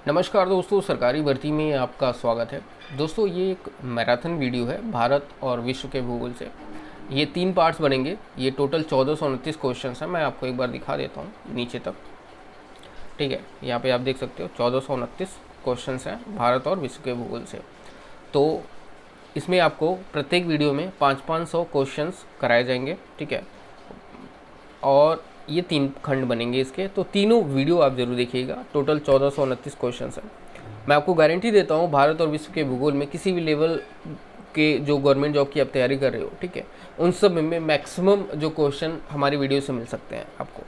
नमस्कार दोस्तों, सरकारी भर्ती में आपका स्वागत है। दोस्तों, ये एक मैराथन वीडियो है भारत और विश्व के भूगोल से। ये 3 पार्ट्स बनेंगे। ये टोटल 1429 क्वेश्चन हैं। मैं आपको एक बार दिखा देता हूँ नीचे तक। ठीक है, यहाँ पे आप देख सकते हो 1429 क्वेश्चन हैं भारत और विश्व के भूगोल से। तो इसमें आपको प्रत्येक वीडियो में 500-500 क्वेश्चन कराए जाएंगे। ठीक है, और ये 3 खंड बनेंगे इसके। तो तीनों वीडियो आप जरूर देखिएगा। टोटल 1429 क्वेश्चन है। मैं आपको गारंटी देता हूँ भारत और विश्व के भूगोल में किसी भी लेवल के जो गवर्नमेंट जॉब की आप तैयारी कर रहे हो, ठीक है, उन सब में मैक्सिमम जो क्वेश्चन हमारी वीडियो से मिल सकते हैं आपको।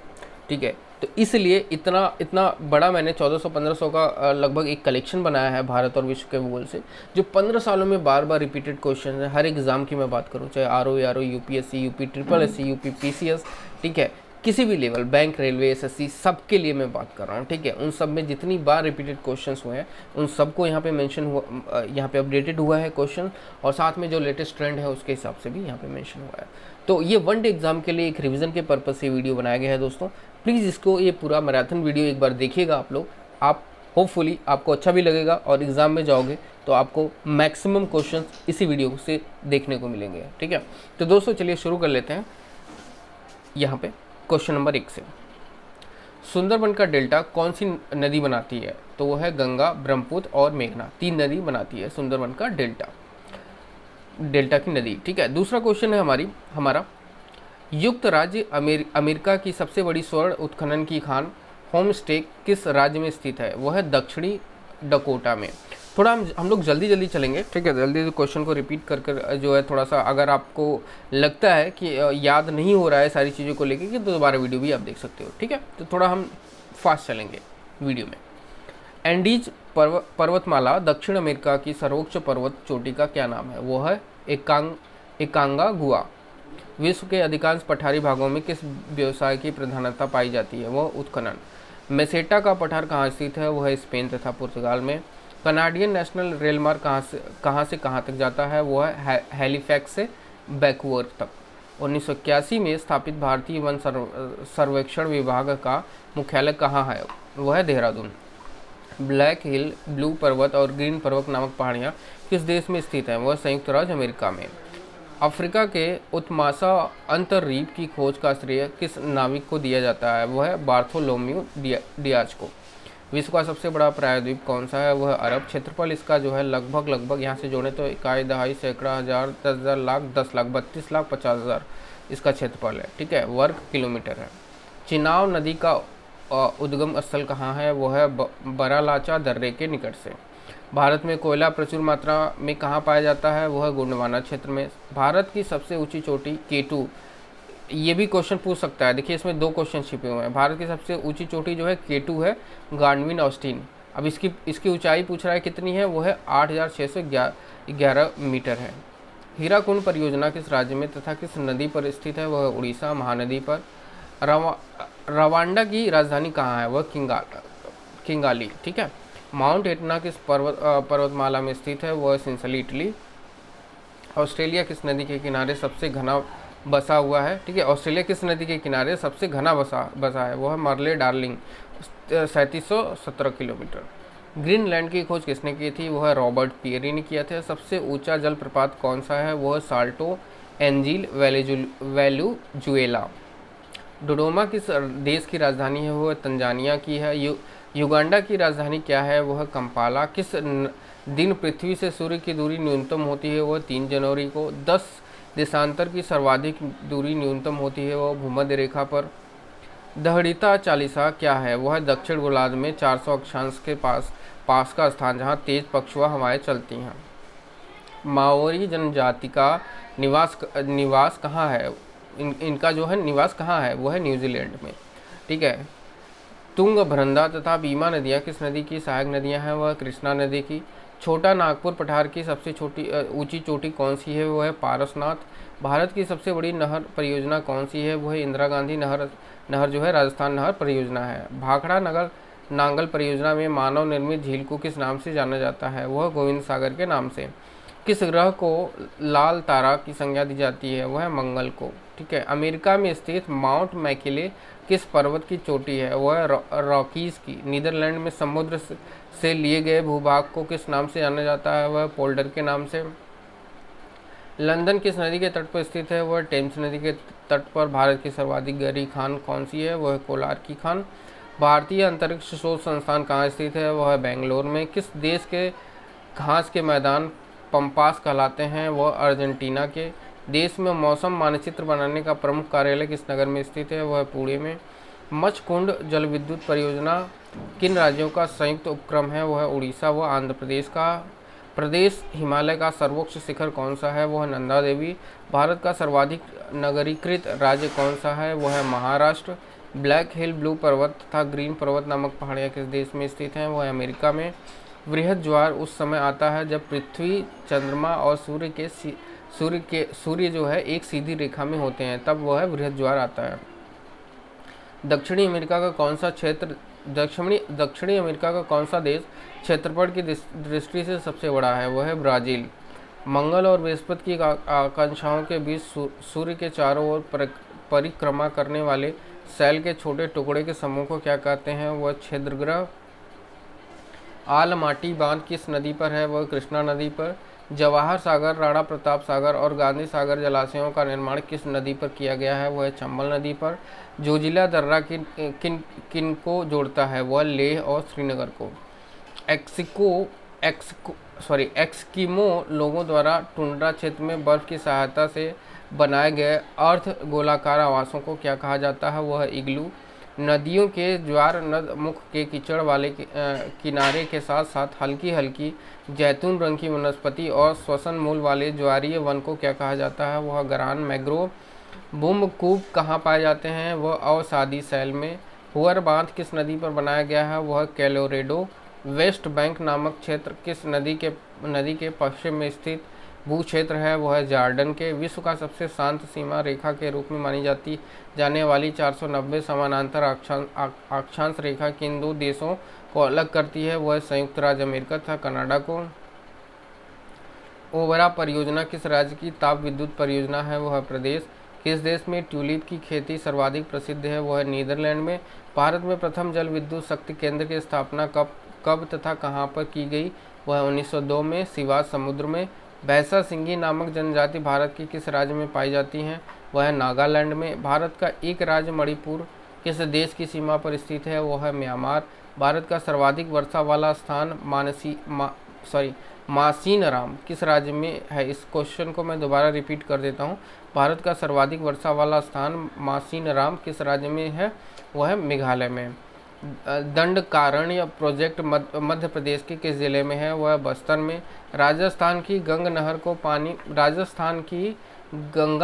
ठीक है, तो इसलिए इतना बड़ा मैंने 1400-1500 का लगभग एक कलेक्शन बनाया है भारत और विश्व के भूगोल से, जो 15 सालों में बार बार रिपीटेड क्वेश्चन है। हर एग्जाम की मैं बात करूँ, चाहे R O, UPSC, UP triple S C, UP PCS, ठीक है, किसी भी लेवल, बैंक, रेलवे, एसएससी, सबके लिए मैं बात कर रहा हूँ। ठीक है, उन सब में जितनी बार रिपीटेड क्वेश्चंस हुए हैं उन सबको यहाँ पे मेंशन हुआ, यहाँ पे अपडेटेड हुआ है क्वेश्चन, और साथ में जो लेटेस्ट ट्रेंड है उसके हिसाब से भी यहाँ पे मेंशन हुआ है। तो ये वन डे एग्जाम के लिए एक रिवीजन के पर्पज से वीडियो बनाया गया है। दोस्तों प्लीज़ इसको, ये पूरा मैराथन वीडियो एक बार देखिएगा आप लोग। आप होपफुली आपको अच्छा भी लगेगा और एग्ज़ाम में जाओगे तो आपको मैक्सिमम क्वेश्चन इसी वीडियो से देखने को मिलेंगे। ठीक है, तो दोस्तों चलिए शुरू कर लेते हैं। यहाँ पे क्वेश्चन नंबर 1 से, सुंदरबन का डेल्टा कौन सी नदी बनाती है? तो वो है गंगा, ब्रह्मपुत्र और मेघना। 3 नदी बनाती है सुंदरबन का डेल्टा की नदी। ठीक है, दूसरा क्वेश्चन है हमारा युक्त राज्य अमेरिका की सबसे बड़ी स्वर्ण उत्खनन की खान होम स्टे किस राज्य में स्थित है? वह है दक्षिणी डकोटा में। थोड़ा हम लोग जल्दी चलेंगे। ठीक है, जल्दी क्वेश्चन को रिपीट कर जो है, थोड़ा सा अगर आपको लगता है कि याद नहीं हो रहा है सारी चीज़ों को लेकर, तो दोबारा वीडियो भी आप देख सकते हो। ठीक है, तो थोड़ा हम फास्ट चलेंगे वीडियो में। एंडीज पर्वतमाला दक्षिण अमेरिका की सर्वोच्च पर्वत चोटी का क्या नाम है? वो है एकांगागुआ। विश्व के अधिकांश पठारी भागों में किस व्यवसाय की प्रधानता पाई जाती है? वह उत्खनन। मेसेटा का पठार कहाँ स्थित है? वह है स्पेन तथा पुर्तगाल में। कनाडियन नेशनल रेल मार्ग कहाँ से कहाँ तक जाता है? वो है हैलिफैक्स से बैकवर्थ तक। 1981 में स्थापित भारतीय वन सर्वेक्षण विभाग का मुख्यालय कहाँ है? वह है देहरादून। ब्लैक हिल, ब्लू पर्वत और ग्रीन पर्वत नामक पहाड़ियाँ किस देश में स्थित हैं? वह संयुक्त राज्य अमेरिका में। अफ्रीका के उत्मासा अंतर्द्वीप की खोज का श्रेय किस नाविक को दिया जाता है? वह है बार्थोलोम्यू डियाज को। विश्व का सबसे बड़ा प्रायद्वीप कौन सा है? वह अरब। क्षेत्रफल इसका जो है लगभग यहाँ से जोड़े तो इकाई, दहाई, सैकड़ा, हजार, 10,000, लाख, 10 लाख, 32 लाख, 50,000 इसका क्षेत्रफल है। ठीक है, वर्ग किलोमीटर है। चिनाब नदी का उद्गम स्थल कहाँ है? वो है बरालाचा दर्रे के निकट से। भारत में कोयला प्रचुर मात्रा में कहाँ पाया जाता है? वह गोंडवाना क्षेत्र में। भारत की सबसे ऊंची चोटी K2, ये भी क्वेश्चन पूछ सकता है। देखिए इसमें 2 क्वेश्चन छिपे हुए हैं। भारत की सबसे ऊंची चोटी जो है K2 है, गांडविन ऑस्टिन। अब इसकी ऊंचाई पूछ रहा है कितनी है? वो है 8,611 मीटर है। हीराकुंड परियोजना किस राज्य में तथा किस नदी पर स्थित है? वह उड़ीसा महानदी पर। रवांडा की राजधानी कहाँ है? वह किंगाली। ठीक है, माउंट एटना किस पर्वतमाला में स्थित है? वह सिंसली, इटली। ऑस्ट्रेलिया किस नदी के किनारे सबसे घना बसा हुआ है? ठीक है, ऑस्ट्रेलिया किस नदी के किनारे सबसे घना बसा है? वो है मरले डार्लिंग, 3717 किलोमीटर। ग्रीनलैंड की खोज किसने की थी? वो है रॉबर्ट पियरी ने किया था। सबसे ऊंचा जलप्रपात कौन सा है? वो है साल्टो एंजिल वेलुजुएला। डोडोमा किस देश की राजधानी है? वो है तंजानिया की है। युगांडा की राजधानी क्या है? वो है कंपाला। किस दिन पृथ्वी से सूर्य की दूरी न्यूनतम होती है? वह 3 जनवरी को। 10 देशांतर की सर्वाधिक दूरी न्यूनतम होती है? वह भूमध्य रेखा पर। दहड़ीता चालीसा क्या है? वह है दक्षिण गोलार्ध में 400 अक्षांश के पास का स्थान जहाँ तेज पछुआ हवाएं चलती हैं। माओरी जनजाति का निवास कहाँ है? इनका जो है निवास कहाँ है? वो है न्यूजीलैंड में। ठीक है, तुंगभद्रा तथा भीमा नदियाँ किस नदी की सहायक नदियाँ हैं? वह कृष्णा नदी की। छोटा नागपुर पठार की सबसे ऊंची चोटी कौन सी है? वह है पारसनाथ। भारत की सबसे बड़ी नहर परियोजना कौन सी है? वह इंदिरा गांधी नहर जो है राजस्थान नहर परियोजना है। भाखड़ा नांगल परियोजना में मानव निर्मित झील को किस नाम से जाना जाता है? वह गोविंद सागर के नाम से। किस ग्रह को लाल तारा की संज्ञा दी जाती है? वह है मंगल को। ठीक है। अमेरिका में स्थित माउंट मैकिले किस पर्वत की चोटी है? वह है रॉकीज की। नीदरलैंड में समुद्र से लिए गए भूभाग को किस नाम से जाना जाता है? वह पोल्डर के नाम से। लंदन किस नदी के तट पर स्थित है? वह टेम्स नदी के तट पर। भारत की सर्वाधिक गहरी खान कौन सी है? वह है कोलार की खान। भारतीय अंतरिक्ष शोध संस्थान कहाँ स्थित है? वह है बेंगलोर में। किस देश के घास के मैदान पंपास कहलाते हैं? वह अर्जेंटीना के। देश में मौसम मानचित्र बनाने का प्रमुख कार्यालय किस नगर में स्थित है? वह है पुणे में। मचकुंड जल विद्युत परियोजना किन राज्यों का संयुक्त उपक्रम है? वह है उड़ीसा व आंध्र प्रदेश का। प्रदेश हिमालय का सर्वोच्च शिखर कौन सा है? वह है नंदा देवी। भारत का सर्वाधिक नगरीकृत राज्य कौन सा है? वह है महाराष्ट्र। ब्लैक हिल ब्लू पर्वत तथा ग्रीन पर्वत नामक पहाड़ियाँ किस देश में स्थित हैं? वह है अमेरिका में। वृहद ज्वार उस समय आता है जब पृथ्वी, चंद्रमा और सूर्य जो है एक सीधी रेखा में होते हैं, तब वह वृहद ज्वार आता है। दक्षिणी अमेरिका का कौन सा क्षेत्र दक्षिणी अमेरिका का कौन सा देश क्षेत्रफल की दृष्टि से सबसे बड़ा है? वह है ब्राज़ील। मंगल और बृहस्पति की आकांक्षाओं के बीच सूर्य के चारों ओर परिक्रमा करने वाले सेल के छोटे टुकड़े के समूह को क्या कहते हैं? वह क्षेत्रग्रह। आलमाटी बांध किस नदी पर है? वह कृष्णा नदी पर। जवाहर सागर, राणा प्रताप सागर और गांधी सागर जलाशयों का निर्माण किस नदी पर किया गया है? वह चंबल नदी पर। जोजिला दर्रा किन को जोड़ता है? वह लेह और श्रीनगर को। एक्सकिमो लोगों द्वारा टुंड्रा क्षेत्र में बर्फ की सहायता से बनाए गए अर्ध गोलाकार आवासों को क्या कहा जाता है? वह इग्लू। नदियों के ज्वार नद मुख के कीचड़ वाले किनारे के साथ साथ हल्की हल्की जैतून रंग की वनस्पति और श्वसन मूल वाले ज्वारीय वन को क्या कहा जाता है? वह गरान मैंग्रोव। बुम्बकूप कहाँ पाए जाते हैं? वह अवसादी शैल में। हुअर बांध किस नदी पर बनाया गया है? वह कैलोरेडो। वेस्ट बैंक नामक क्षेत्र किस नदी के पश्चिम में स्थित भू क्षेत्र है? वह है जॉर्डन के। विश्व का सबसे शांत सीमा रेखा के रूप में मानी जाने वाली 490 समानांतर अक्षांश रेखा किन दो देशों को अलग करती है? वह संयुक्त राज्य अमेरिका तथा कनाडा को। ओबरा परियोजना किस राज्य की ताप विद्युत परियोजना है? वह प्रदेश। किस देश में ट्यूलिप की खेती सर्वाधिक प्रसिद्ध है? वह नीदरलैंड में। भारत में प्रथम जल विद्युत शक्ति केंद्र की स्थापना कब तथा कहाँ पर की गई? वह 1902 में सिवाच समुद्र में। भैंसा सिंगी नामक जनजाति भारत के किस राज्य में पाई जाती हैं? वह है नागालैंड में। भारत का एक राज्य मणिपुर किस देश की सीमा पर स्थित है? वह है म्यांमार। भारत का सर्वाधिक वर्षा वाला स्थान मासीनराम किस राज्य में है? इस क्वेश्चन को मैं दोबारा रिपीट कर देता हूँ। भारत का सर्वाधिक वर्षा वाला स्थान मासीनराम किस राज्य में है? वह है मेघालय में। दंडकारण्य प्रोजेक्ट मध्य प्रदेश के किस जिले में है? वह बस्तर में। राजस्थान की गंगा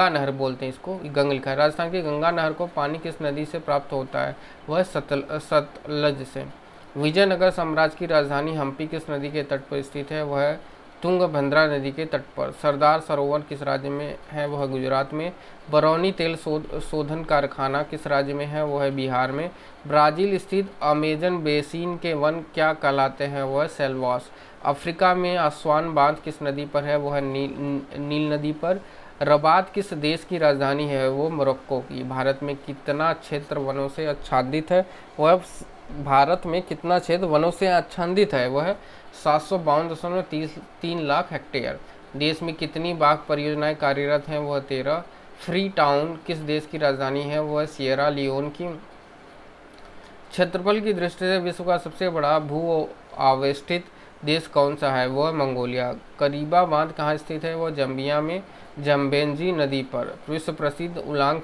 नहर बोलते हैं इसको, गंग लिखा है। राजस्थान की गंगा नहर को पानी किस नदी से प्राप्त होता है? वह सतलज से। विजयनगर साम्राज्य की राजधानी हम्पी किस नदी के तट पर स्थित है? वह तुंगभद्रा नदी के तट पर। सरदार सरोवर किस राज्य में है? वह गुजरात में। बरौनी तेल शोधन कारखाना किस राज्य में है? वह है बिहार में। ब्राज़ील स्थित अमेजन बेसिन के वन क्या कहलाते हैं? वह सेल्वास। अफ्रीका में आस्वान बांध किस नदी पर है? वह नील नदी पर। रबात किस देश की राजधानी है? वो मोरक्को की। भारत में कितना क्षेत्र वनों से आच्छादित है? वह 752.3 लाख हेक्टेयर। देश में कितनी बाघ परियोजनाएं कार्यरत हैं? वह 13। फ्री टाउन किस देश की राजधानी है? वह सिएरा लियोन की। क्षेत्रफल की दृष्टि से विश्व का सबसे बड़ा भू आवेष्टित देश कौन सा है? वह मंगोलिया। करीबा बांध कहाँ स्थित है? वह जम्बिया में। जम्बेंजी नदी पर। विश्व प्रसिद्ध उलांग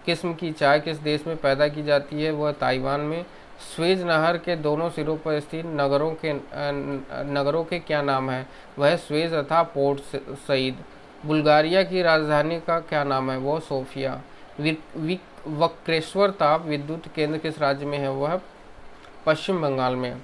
किस्म की चाय किस देश में पैदा की जाती है? वह ताइवान में। स्वेज नहर के दोनों सिरों पर स्थित नगरों के क्या नाम है? वह स्वेज तथा पोर्ट सईद। बुल्गारिया की राजधानी का क्या नाम है? वह सोफिया। वक्रेश्वर ताप विद्युत केंद्र किस राज्य में है? वह पश्चिम बंगाल में।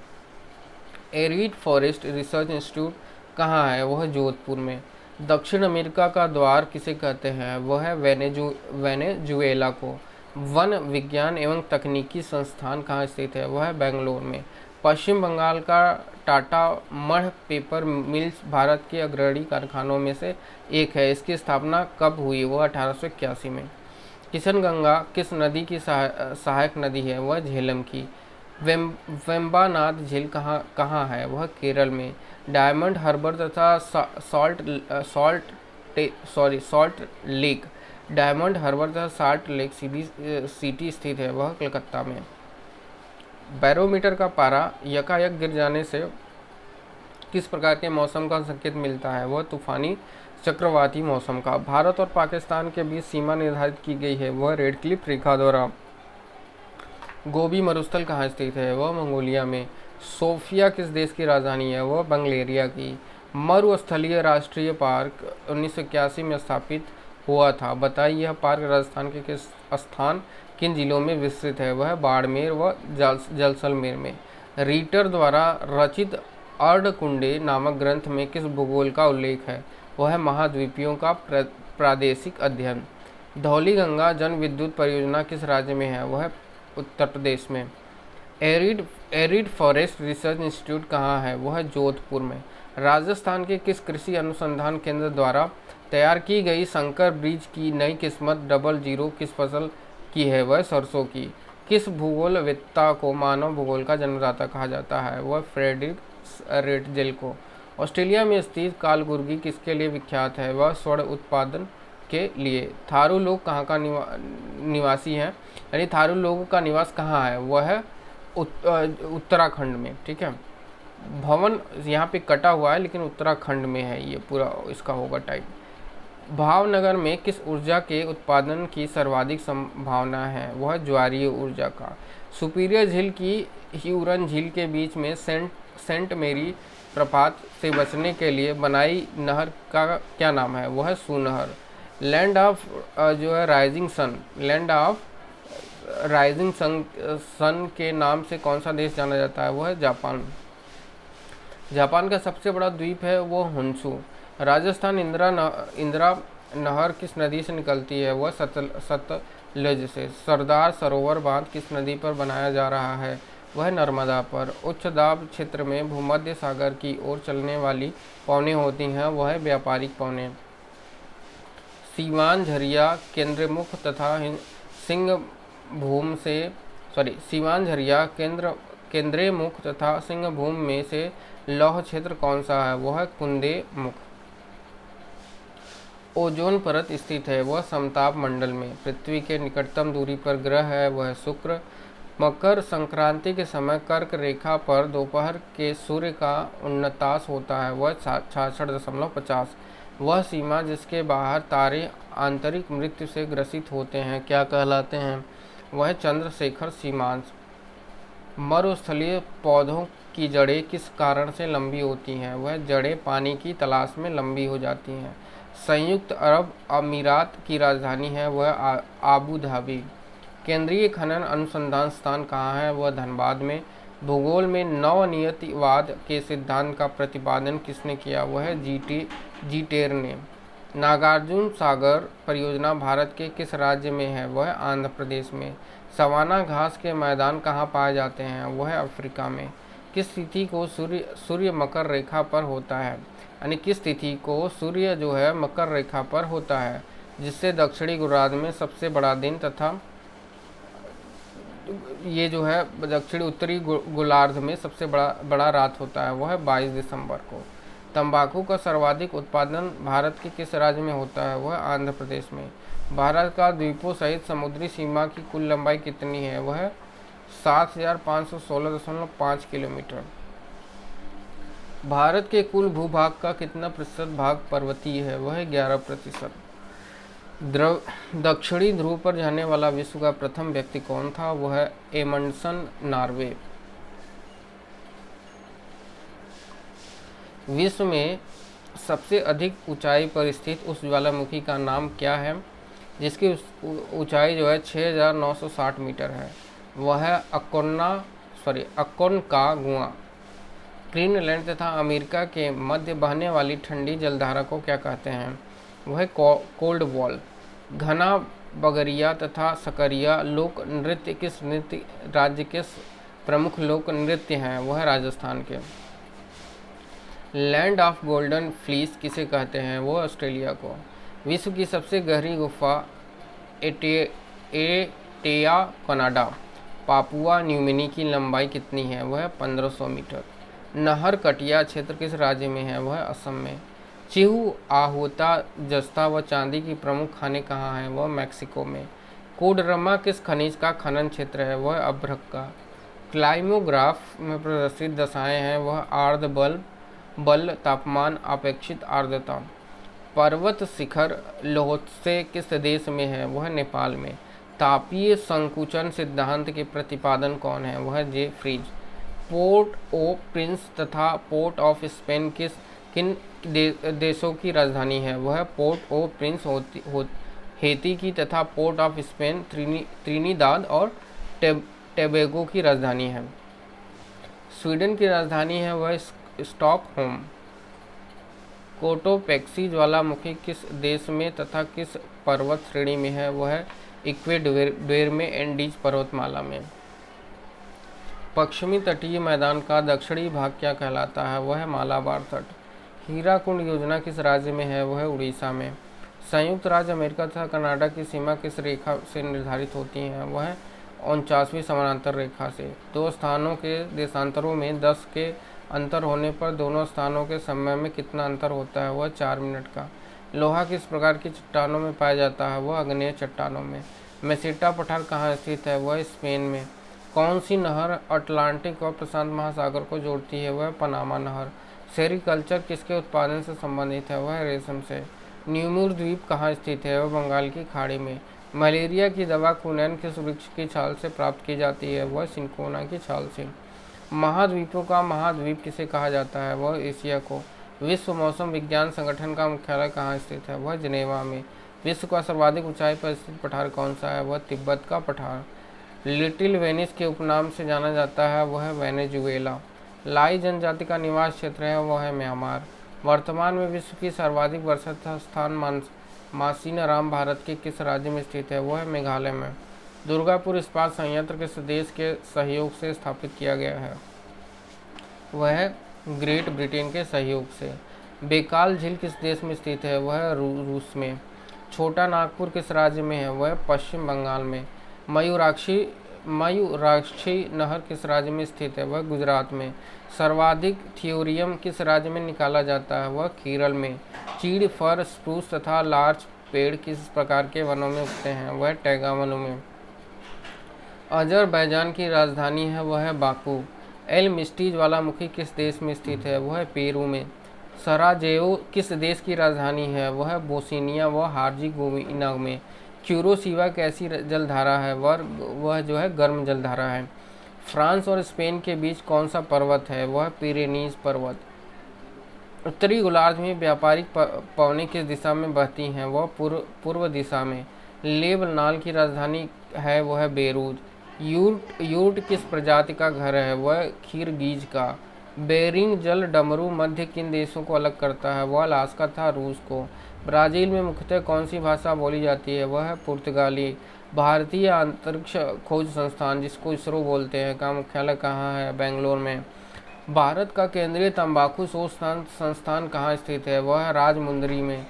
एरिड फॉरेस्ट रिसर्च इंस्टीट्यूट कहाँ है? वह जोधपुर में। दक्षिण अमेरिका का द्वार किसे कहते हैं? वह है वेनेजुएला को। वन विज्ञान एवं तकनीकी संस्थान कहाँ स्थित है? वह है बेंगलोर में। पश्चिम बंगाल का टाटा मड़ पेपर मिल्स भारत के अग्रणी कारखानों में से एक है। इसकी स्थापना कब हुई? वह 1881 में। किशनगंगा किस नदी की सहायक नदी है? वह झेलम की। वेम्बानाद झील कहाँ है? वह केरल में। डायमंड हार्बर तथा सॉल्ट लेक डायमंड हार्बर तथा सॉल्ट लेक सिटी स्थित है, वह कलकत्ता में। बैरोमीटर का पारा यकायक गिर जाने से किस प्रकार के मौसम का संकेत मिलता है? वह तूफानी चक्रवाती मौसम का। भारत और पाकिस्तान के बीच सीमा निर्धारित की गई है, वह रेड क्लिफ रेखा द्वारा। गोबी मरुस्थल कहाँ स्थित है? वह मंगोलिया में। सोफिया किस देश की राजधानी है? वह बल्गेरिया की। मरुस्थलीय राष्ट्रीय पार्क 1981 में स्थापित हुआ था। बताइए यह पार्क राजस्थान के किस स्थान किन जिलों में विस्तृत है? वह बाड़मेर व जैसलमेर में। रीटर द्वारा रचित अर्धकुंडे नामक ग्रंथ में किस भूगोल का उल्लेख है? वह महाद्वीपियों का प्रादेशिक अध्ययन। धौलीगंगा जन विद्युत परियोजना किस राज्य में है? वह उत्तर प्रदेश में। एरिड फॉरेस्ट रिसर्च इंस्टीट्यूट कहाँ है? वह जोधपुर में। राजस्थान के किस कृषि अनुसंधान केंद्र द्वारा तैयार की गई संकर बीज की नई किस्मत 00 किस फसल की है? वह सरसों की। किस भूगोलवेत्ता को मानव भूगोल का जन्मदाता कहा जाता है? वह फ्रेडरिक रेटजेल को। ऑस्ट्रेलिया में स्थित कालगुर्गी किसके लिए विख्यात है? वह स्वर्ण उत्पादन के लिए। थारू लोग कहाँ का निवासी हैं? यानी थारू लोगों का निवास कहाँ है? वह है उत्तराखंड में। ठीक है, भवन यहाँ पे कटा हुआ है लेकिन उत्तराखंड में है, ये पूरा इसका होगा टाइप। भावनगर में किस ऊर्जा के उत्पादन की सर्वाधिक संभावना है? वह ज्वारीय ऊर्जा का। सुपीरियर झील की ह्यूरन झील के बीच में सेंट मेरी प्रपात से बचने के लिए बनाई नहर का क्या नाम है? वह सूनहर। लैंड ऑफ जो है राइजिंग सन के नाम से कौन सा देश जाना जाता है? वह जापान। जापान का सबसे बड़ा द्वीप है वो होन्शु। राजस्थान इंदिरा नहर किस नदी से निकलती है? वह सतलज से। सरदार सरोवर बांध किस नदी पर बनाया जा रहा है? वह नर्मदा पर। उच्च दाब क्षेत्र में भूमध्य सागर की ओर चलने वाली पवनें होती हैं, वह व्यापारिक पवनें। सीवान झरिया केंद्रमुख तथा सीवान झरिया केंद्रमुख तथा सिंहभूम में से लौह क्षेत्र कौन सा है? वह कुंदे मुख। ओजोन परत स्थित है, वह समताप मंडल में। पृथ्वी के निकटतम दूरी पर ग्रह है, वह शुक्र। मकर संक्रांति के समय कर्क रेखा पर दोपहर के सूर्य का उन्नतास होता है, वह 66.50। वह सीमा जिसके बाहर तारे आंतरिक मृत्यु से ग्रसित होते हैं क्या कहलाते हैं? वह चंद्रशेखर सीमांश। मरुस्थलीय पौधों की जड़ें किस कारण से लंबी होती हैं? वह जड़ें पानी की तलाश में लंबी हो जाती हैं। संयुक्त अरब अमीरात की राजधानी है, वह आबू धाबी। केंद्रीय खनन अनुसंधान स्थान कहाँ है? वह धनबाद में। भूगोल में नवनियतिवाद के सिद्धांत का प्रतिपादन किसने किया? वह जीटेर ने। नागार्जुन सागर परियोजना भारत के किस राज्य में है? वह आंध्र प्रदेश में। सवाना घास के मैदान कहाँ पाए जाते हैं? वह अफ्रीका में। किस तिथि को सूर्य मकर रेखा पर होता है? यानी किस तिथि को सूर्य जो है मकर रेखा पर होता है, जिससे दक्षिणी गोलार्ध में सबसे बड़ा दिन तथा ये जो है दक्षिणी उत्तरी गोलार्ध में सबसे बड़ा रात होता है, वह 22 दिसंबर को। तंबाकू का सर्वाधिक उत्पादन भारत के किस राज्य में होता है? वह आंध्र प्रदेश में। भारत का द्वीपों सहित समुद्री सीमा की कुल लंबाई कितनी है? वह 7516.5 किलोमीटर। भारत के कुल भूभाग का कितना प्रतिशत भाग पर्वतीय है? वह 11%। दक्षिणी ध्रुव पर जाने वाला विश्व का प्रथम व्यक्ति कौन था? वह एमंडसन नॉर्वे। विश्व में सबसे अधिक ऊंचाई पर स्थित उस ज्वालामुखी का नाम क्या है जिसकी ऊंचाई जो है 6960 मीटर है? वह है अकोनकागुआ। ग्रीनलैंड तथा अमेरिका के मध्य बहने वाली ठंडी जलधारा को क्या कहते हैं? वह कोल्ड वॉल। घना बगरिया तथा सकरिया लोक नृत्य किस राज्य के प्रमुख लोक नृत्य हैं वह राजस्थान के। लैंड ऑफ गोल्डन फ्लीस किसे कहते हैं, वो ऑस्ट्रेलिया को। विश्व की सबसे गहरी गुफा एटेया कनाडा पापुआ न्यूगिनी की लंबाई कितनी है, वह 1500 मीटर। नहर कटिया क्षेत्र किस राज्य में है, वह असम में। चिहू आहूता जस्ता व चांदी की प्रमुख खाने कहाँ हैं, वह मैक्सिको में। कोडरमा किस खनिज का खनन क्षेत्र है, वह अभ्रक का। क्लाइमोग्राफ में प्रदर्शित दशाएं हैं, वह आर्द्र बल तापमान अपेक्षित आर्द्रता। पर्वत शिखर लोहत्से किस देश में है, वह नेपाल में। तापीय संकुचन सिद्धांत के प्रतिपादन कौन है, वह जे फ्रीज। पोर्ट ओ प्रिंस तथा पोर्ट ऑफ स्पेन किन देशों की राजधानी है, वह पोर्ट ओ प्रिंस हेती की तथा पोर्ट ऑफ स्पेन त्रिनिदाद और टोबैगो की राजधानी है। स्वीडन की राजधानी है वह स्टॉकहोम। कोटोपैक्सी ज्वालामुखी किस देश में तथा किस पर्वत श्रेणी में है, वह इक्वेडोर में एंडीज पर्वतमाला में। पश्चिमी तटीय मैदान का दक्षिणी भाग क्या कहलाता है, वह मालाबार तट। हीराकुंड योजना किस राज्य में है, वह उड़ीसा में। संयुक्त राज्य अमेरिका तथा कनाडा की सीमा किस रेखा से निर्धारित होती है, वह 49वीं समानांतर रेखा से। दो स्थानों के देशांतरों में 10 के अंतर होने पर दोनों स्थानों के समय में कितना अंतर होता है, वह 4 मिनट का। लोहा किस प्रकार की चट्टानों में पाया जाता है, वह आग्नेय चट्टानों में। मेसेटा पठार कहाँ स्थित है, वह स्पेन में। कौन सी नहर अटलांटिक और प्रशांत महासागर को जोड़ती है, वह पनामा नहर। सेरीकल्चर किसके उत्पादन से संबंधित है, वह रेशम से। न्यूमूर द्वीप कहाँ स्थित है, वह बंगाल की खाड़ी में। मलेरिया की दवा कुनैन किस वृक्ष की छाल से प्राप्त की जाती है, वह सिंकोना की छाल से। महाद्वीपों का महाद्वीप किसे कहा जाता है, वह एशिया को। विश्व मौसम विज्ञान संगठन का मुख्यालय कहाँ स्थित है, वह जिनेवा में। विश्व का सर्वाधिक ऊंचाई पर स्थित पठार कौन सा है, वह तिब्बत का पठार। लिटिल वेनिस के उपनाम से जाना जाता है, वह वेनेजुएला। लाई जनजाति का निवास क्षेत्र है, वह है म्यांमार। वर्तमान में विश्व की सर्वाधिक वर्षा स्थान मासीनाराम भारत के किस राज्य में स्थित है, वह है मेघालय में। दुर्गापुर इस्पात संयंत्र किस देश के सहयोग से स्थापित किया गया है, वह ग्रेट ब्रिटेन के सहयोग से। बेकाल झील किस देश में स्थित है, वह रूस में। छोटा नागपुर किस राज्य में है, वह पश्चिम बंगाल में। मयूराक्षी नहर किस राज्य में स्थित है, वह गुजरात में। सर्वाधिक थियोरियम किस राज्य में निकाला जाता है, वह केरल में। चीड़, फर, स्प्रूस तथा लार्च पेड़ किस प्रकार के वनों में उगते हैं, वह टैगा वनों में। अजरबैजान की राजधानी है, वह है बाकू। एल मिस्टी ज्वालामुखी किस देश में स्थित है, वह है पेरू में। सराजेवो किस देश की राजधानी है, वह बोस्निया व हर्जेगोविना में। क्यूरोसिवा कैसी जलधारा है, वह जो है गर्म जलधारा है। फ्रांस और स्पेन के बीच कौन सा पर्वत है, वह पिरेनीज पर्वत। उत्तरी गोलार्ध में व्यापारिक पवनें किस दिशा में बहती हैं, वह पूर्व दिशा में। लेबनान की राजधानी है, वह बेरूत। यूर्ट किस प्रजाति का घर है, वह खीरगीज का। बेरिंग जल डमरू मध्य किन देशों को अलग करता है, वह अलास्का तथा रूस को। ब्राज़ील में मुख्यतः कौन सी भाषा बोली जाती है, वह है पुर्तगाली। भारतीय अंतरिक्ष खोज संस्थान, जिसको इसरो बोलते हैं, का मुख्यालय कहाँ है, बेंगलोर में। भारत का केंद्रीय तंबाकू शोध संस्थान कहाँ स्थित है, वह है राजमुंदरी में।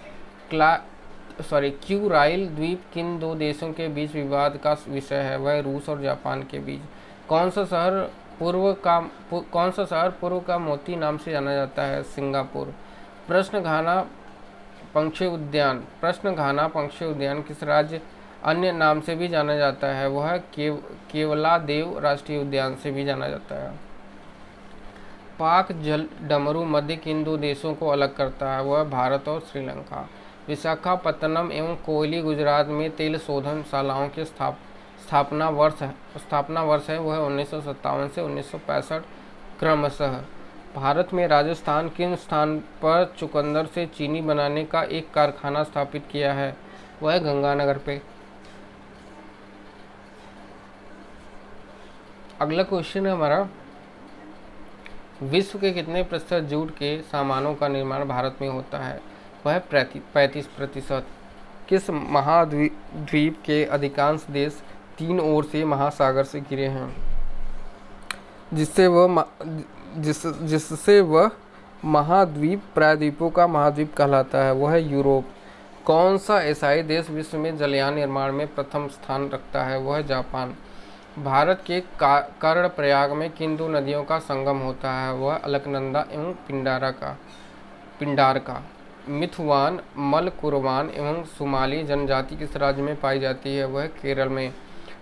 क्यूराइल द्वीप किन दो देशों के बीच विवाद का विषय है, वह रूस और जापान के बीच। कौन सा शहर पूर्व का मोती नाम से जाना जाता है, सिंगापुर। प्रश्नघाना पंक्षी उद्यान किस राज्य अन्य नाम से भी जाना जाता है, वह केवलादेव राष्ट्रीय उद्यान से भी जाना जाता है। पाक जल डमरू मध्य किन दो देशों को अलग करता है, वह भारत और श्रीलंका। विशाखापत्तनम एवं कोयली गुजरात में तेल शोधन शालाओं के स्थापना वर्ष है, वह 1957 से 1965 क्रमशः। भारत में राजस्थान किन स्थान पर चुकंदर से चीनी बनाने का एक कारखाना स्थापित किया है, वह गंगानगर पे। अगला क्वेश्चन है हमारा, विश्व के कितने प्रतिशत जूट के सामानों का निर्माण भारत में होता है, वह 35%। किस महाद्वीप के अधिकांश देश 3 ओर से महासागर से घिरे हैं, जिससे वह महाद्वीप प्रायद्वीपों का महाद्वीप कहलाता है, वह है यूरोप। कौन सा एशियाई देश विश्व में जलयान निर्माण में प्रथम स्थान रखता है, वह है जापान। भारत के कर्णप्रयाग में किन दो नदियों का संगम होता है, वह अलकनंदा एवं पिंडार का। मिथुवान, मलकुरवान एवं सुमाली जनजाति किस राज्य में पाई जाती है, वह केरल में।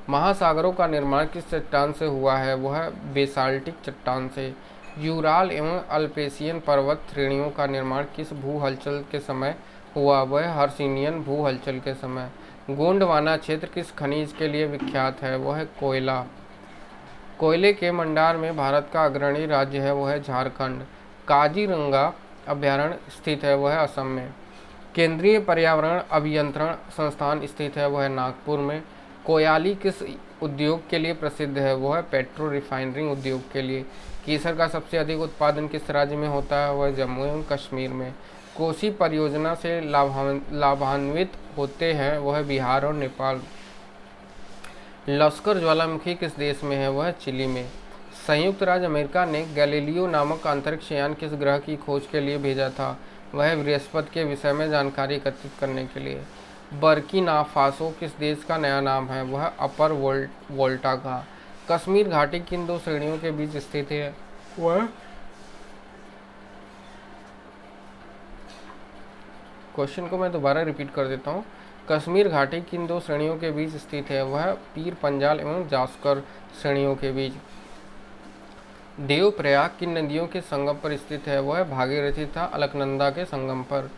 महासागरों का निर्माण किस चट्टान से हुआ है, वह बेसाल्टिक चट्टान से। यूराल एवं अल्पेशियन पर्वत श्रेणियों का निर्माण किस भू हलचल के समय हुआ, वह हर्षियन भू हलचल के समय। गोंडवाना क्षेत्र किस खनिज के लिए विख्यात है, वह है कोयला। कोयले के भंडार में भारत का अग्रणी राज्य है, वह है झारखंड। काजीरंगा अभयारण्य स्थित है, वह है असम में। केंद्रीय पर्यावरण अभियंत्रण संस्थान स्थित है, वह है नागपुर में। कोयाली किस उद्योग के लिए प्रसिद्ध है, वह है पेट्रो रिफाइनरिंग उद्योग के लिए। केसर का सबसे अधिक उत्पादन किस राज्य में होता है, वह जम्मू एवं कश्मीर में। कोसी परियोजना से लाभान्वित होते हैं, वह बिहार और नेपाल। लश्कर ज्वालामुखी किस देश में है, वह चिली में। संयुक्त राज्य अमेरिका ने गैलीलियो नामक अंतरिक्ष यान किस ग्रह की खोज के लिए भेजा था, वह बृहस्पति के विषय में जानकारी एकत्रित करने के लिए। बर्किना फासो किस देश का नया नाम है, वह अपर वोल्टा का। कश्मीर घाटी किन दो श्रेणियों के बीच स्थित है, वह क्वेश्चन को मैं दोबारा रिपीट कर देता हूँ। कश्मीर घाटी किन दो श्रेणियों के बीच स्थित है, वह पीर पंजाल एवं जास्कर श्रेणियों के बीच। देवप्रयाग किन नदियों के संगम पर स्थित है, वह भागीरथी तथा अलकनंदा के संगम पर।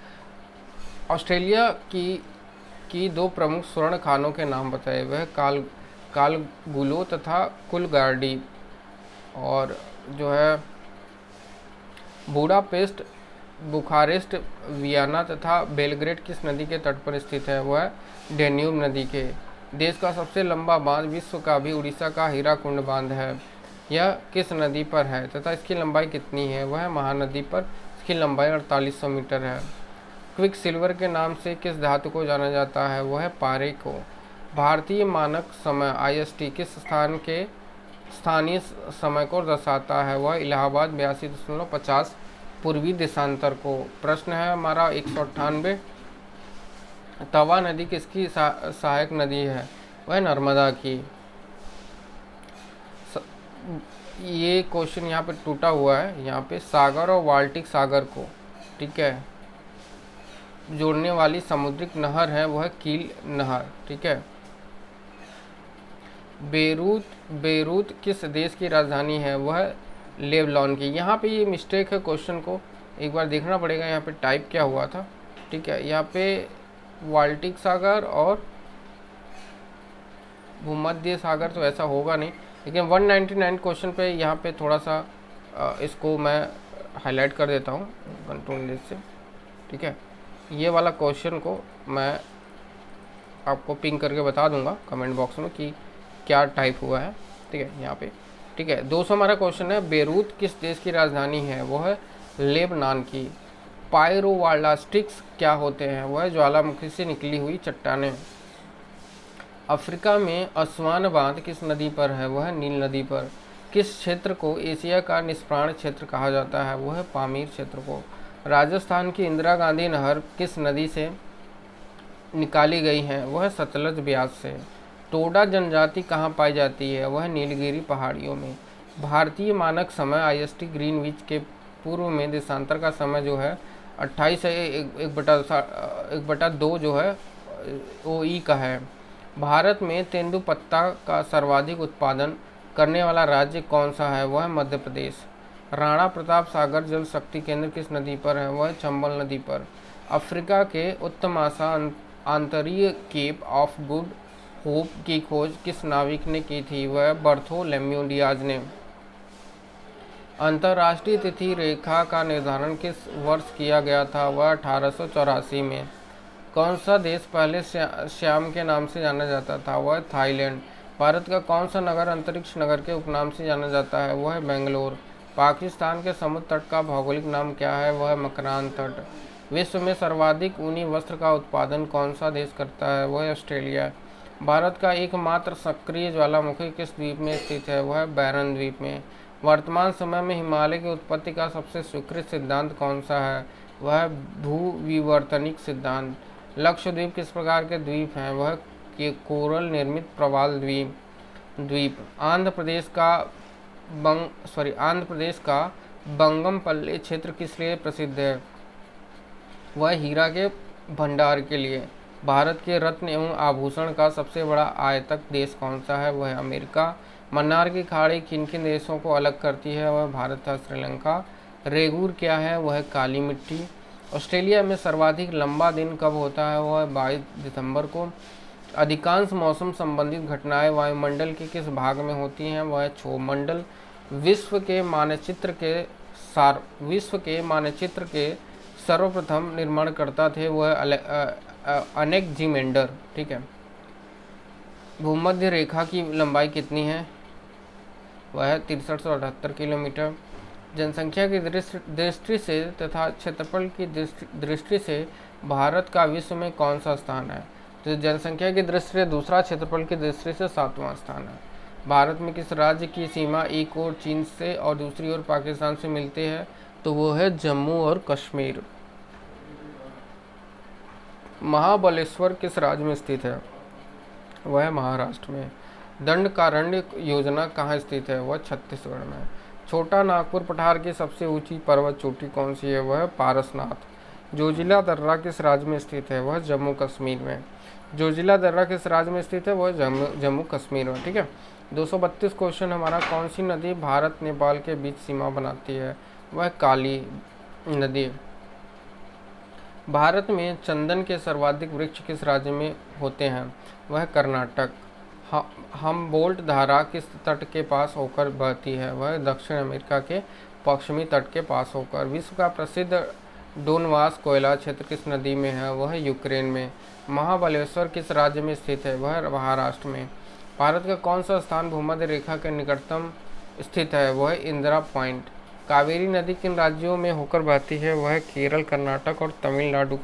ऑस्ट्रेलिया की दो प्रमुख स्वर्ण खानों के नाम बताए, वह कालगुलो तथा कुलगार्डी। और जो है बुडापेस्ट, बुखारेस्ट, वियना तथा बेलग्रेड किस नदी के तट पर स्थित है, वह डेन्यूब नदी के। देश का सबसे लंबा बांध विश्व का भी उड़ीसा का हीराकुंड बांध है, यह किस नदी पर है तथा इसकी लंबाई कितनी है, वह महानदी पर। इसकी लंबाई 4800 मीटर है। क्विक सिल्वर के नाम से किस धातु को जाना जाता है, वह है पारे को। भारतीय मानक समय IST किस स्थान के स्थानीय समय को दर्शाता है, वह इलाहाबाद 82.50 पूर्वी देशांतर को। प्रश्न है हमारा 198, तवा नदी किसकी सहायक नदी है, वह नर्मदा की। ये क्वेश्चन यहाँ पे टूटा हुआ है, यहाँ पे सागर और बाल्टिक सागर को, ठीक है, जोड़ने वाली समुद्रिक नहर है, वह कील नहर, ठीक है। बेरूत किस देश की राजधानी है, वह लेबनान की। यहाँ पे ये मिस्टेक है, क्वेश्चन को एक बार देखना पड़ेगा, यहाँ पे टाइप क्या हुआ था, ठीक है। यहाँ पे बाल्टिक सागर और भूमध्य सागर तो ऐसा होगा नहीं, लेकिन 199 क्वेश्चन पे यहाँ पे थोड़ा सा इसको मैं हाईलाइट कर देता हूँ कंट्रोल लिस्ट से, ठीक है। ये वाला क्वेश्चन को मैं आपको पिंग करके बता दूंगा कमेंट बॉक्स में कि क्या टाइप हुआ है, ठीक है, यहाँ पे, ठीक है। 200 हमारा क्वेश्चन है, बेरूत किस देश की राजधानी है, वह है लेबनान की। पायरोवालास्टिक्स क्या होते हैं, वह ज्वालामुखी से निकली हुई चट्टानें। अफ्रीका में अस्वान बांध किस नदी पर है, वह नील नदी पर। किस क्षेत्र को एशिया का निष्प्राण क्षेत्र कहा जाता है, वह पामीर क्षेत्र को। राजस्थान की इंदिरा गांधी नहर किस नदी से निकाली गई है, वह सतलज ब्यास से। टोडा जनजाति कहाँ पाई जाती है, वह नीलगिरी पहाड़ियों में। भारतीय मानक समय IST ग्रीनविच के पूर्व में देशांतर का समय जो है 28 से 1/2 जो है OE का है। भारत में तेंदुपत्ता का सर्वाधिक उत्पादन करने वाला राज्य कौन सा है, वह मध्य प्रदेश। राणा प्रताप सागर जल शक्ति केंद्र किस नदी पर है, वह चंबल नदी पर। अफ्रीका के उत्तमासा आंतरीय केप ऑफ गुड होप की खोज किस नाविक ने की थी, वह बर्थोलोम्यू डियाज ने। अंतर्राष्ट्रीय तिथि रेखा का निर्धारण किस वर्ष किया गया था, वह 1884 में। कौन सा देश पहले श्याम के नाम से जाना जाता था, वह थाईलैंड। भारत का कौन सा नगर अंतरिक्ष नगर के उपनाम से जाना जाता है, वह है बेंगलोर। पाकिस्तान के समुद्र तट का भौगोलिक नाम क्या है, वह मकरान तट। विश्व में सर्वाधिक ऊनी वस्त्र का उत्पादन कौन सा देश करता है, वह ऑस्ट्रेलिया। भारत का एकमात्र सक्रिय ज्वालामुखी किस द्वीप में स्थित है, वह बैरन द्वीप में। वर्तमान समय में हिमालय की उत्पत्ति का सबसे स्वीकृत सिद्धांत कौन सा है? वह भूविवर्तनिक सिद्धांत। लक्षद्वीप किस प्रकार के द्वीप हैं? वह कोरल निर्मित प्रवाल द्वीप द्वीप। आंध्र प्रदेश का बंगमपल्ली क्षेत्र किस लिए प्रसिद्ध है? वह हीरा के भंडार के लिए। भारत के रत्न एवं आभूषण का सबसे बड़ा आयातक देश कौन सा है? वह अमेरिका। मन्नार की खाड़ी किन किन देशों को अलग करती है? वह भारत और श्रीलंका। रेगूर क्या है? वह काली मिट्टी। ऑस्ट्रेलिया में सर्वाधिक लंबा दिन कब होता है? वह 22 दिसंबर को। अधिकांश मौसम संबंधित घटनाएं वायुमंडल के किस भाग में होती हैं? वह क्षोभमंडल। विश्व के मानचित्र के सर्वप्रथम निर्माणकर्ता थे वह अलेक्जेंडर। ठीक है। भूमध्य रेखा की लंबाई कितनी है? वह 6378 किलोमीटर। जनसंख्या की दृष्टि से तथा क्षेत्रफल की दृष्टि से भारत का विश्व में कौन सा स्थान है? तो जनसंख्या की दृष्टि से दूसरा, क्षेत्रफल की दृष्टि से 7वां स्थान है। भारत में किस राज्य की सीमा एक ओर चीन से और दूसरी ओर पाकिस्तान से मिलती है? तो वो है जम्मू और कश्मीर। महाबलेश्वर किस राज्य में स्थित है? वह महाराष्ट्र में। दंडकारण्य योजना कहाँ स्थित है? वह छत्तीसगढ़ में। छोटा नागपुर पठार की सबसे ऊंची पर्वत चोटी कौन सी है? वह पारसनाथ। जोजिला दर्रा किस राज्य में स्थित है? वह जम्मू कश्मीर में। जोजिला दर्रा किस राज्य में स्थित है? वह जम्मू कश्मीर में। ठीक है। 232 क्वेश्चन हमारा, कौन सी नदी भारत नेपाल के बीच सीमा बनाती है? वह काली नदी। भारत में चंदन के सर्वाधिक वृक्ष किस राज्य में होते हैं? वह कर्नाटक। हमबोल्ट धारा किस तट के पास होकर बहती है? वह दक्षिण अमेरिका के पश्चिमी तट के पास होकर। विश्व का प्रसिद्ध डोनबास कोयला क्षेत्र किस नदी में है? वह यूक्रेन में। महाबलेश्वर किस राज्य में स्थित है? वह महाराष्ट्र में। भारत का कौन सा स्थान भूमध्य रेखा के निकटतम स्थित है? वह इंदिरा पॉइंट। कावेरी नदी किन राज्यों में होकर बहती है? वह केरल, कर्नाटक और तमिलनाडु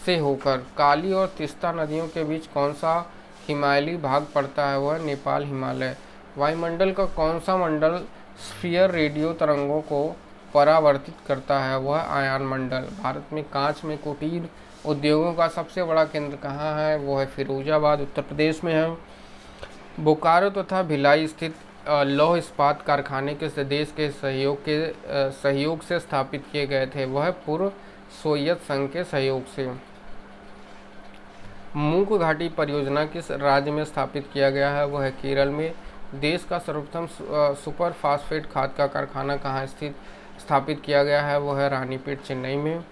से होकर। काली और तीस्ता नदियों के बीच कौन सा हिमालयी भाग पड़ता है? वह नेपाल हिमालय। वायुमंडल का कौन सा मंडल स्फीयर रेडियो तरंगों को परावर्तित करता है? वह आयन मंडल। भारत में कांच में कुटीर उद्योगों का सबसे बड़ा केंद्र कहाँ है? वो है फिरोजाबाद, उत्तर प्रदेश में है। बोकारो तथा भिलाई स्थित लौह इस्पात कारखाने किस देश के सहयोग से स्थापित किए गए थे? वह पूर्व सोवियत संघ के सहयोग से। मूक घाटी परियोजना किस राज्य में स्थापित किया गया है? वह है केरल में। देश का सर्वप्रथम सुपर फास्फेट खाद का कारखाना कहाँ स्थापित किया गया है? वह है रानीपेट, चेन्नई में।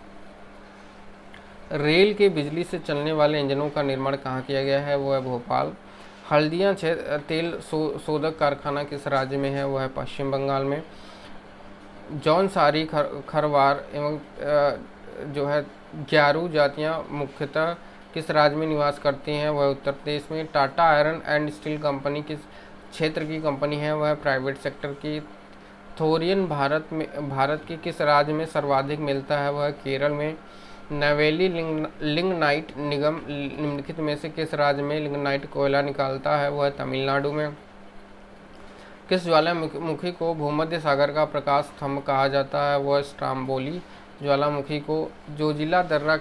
रेल के बिजली से चलने वाले इंजनों का निर्माण कहाँ किया गया है? वह है भोपाल। हल्दिया तेल शोधक कारखाना किस राज्य में है? वह है पश्चिम बंगाल में। जौनसारी, खरवार एवं जो है ग्यारू जातियाँ मुख्यतः किस राज्य में निवास करती हैं? वह उत्तर प्रदेश में। Tata iron and steel company किस क्षेत्र की कंपनी है? वह प्राइवेट सेक्टर की। थोरियम भारत के किस राज्य में सर्वाधिक मिलता है? वह केरल में। नवेली लिग्नाइट निगम निम्नलिखित में से किस राज्य में लिग्नाइट कोयला निकालता है? वह तमिलनाडु में। किस ज्वालामुखी को भूमध्य सागर का प्रकाश स्तंभ कहा जाता है? वह स्ट्राम्बोली ज्वालामुखी को। जोजिला दर्रा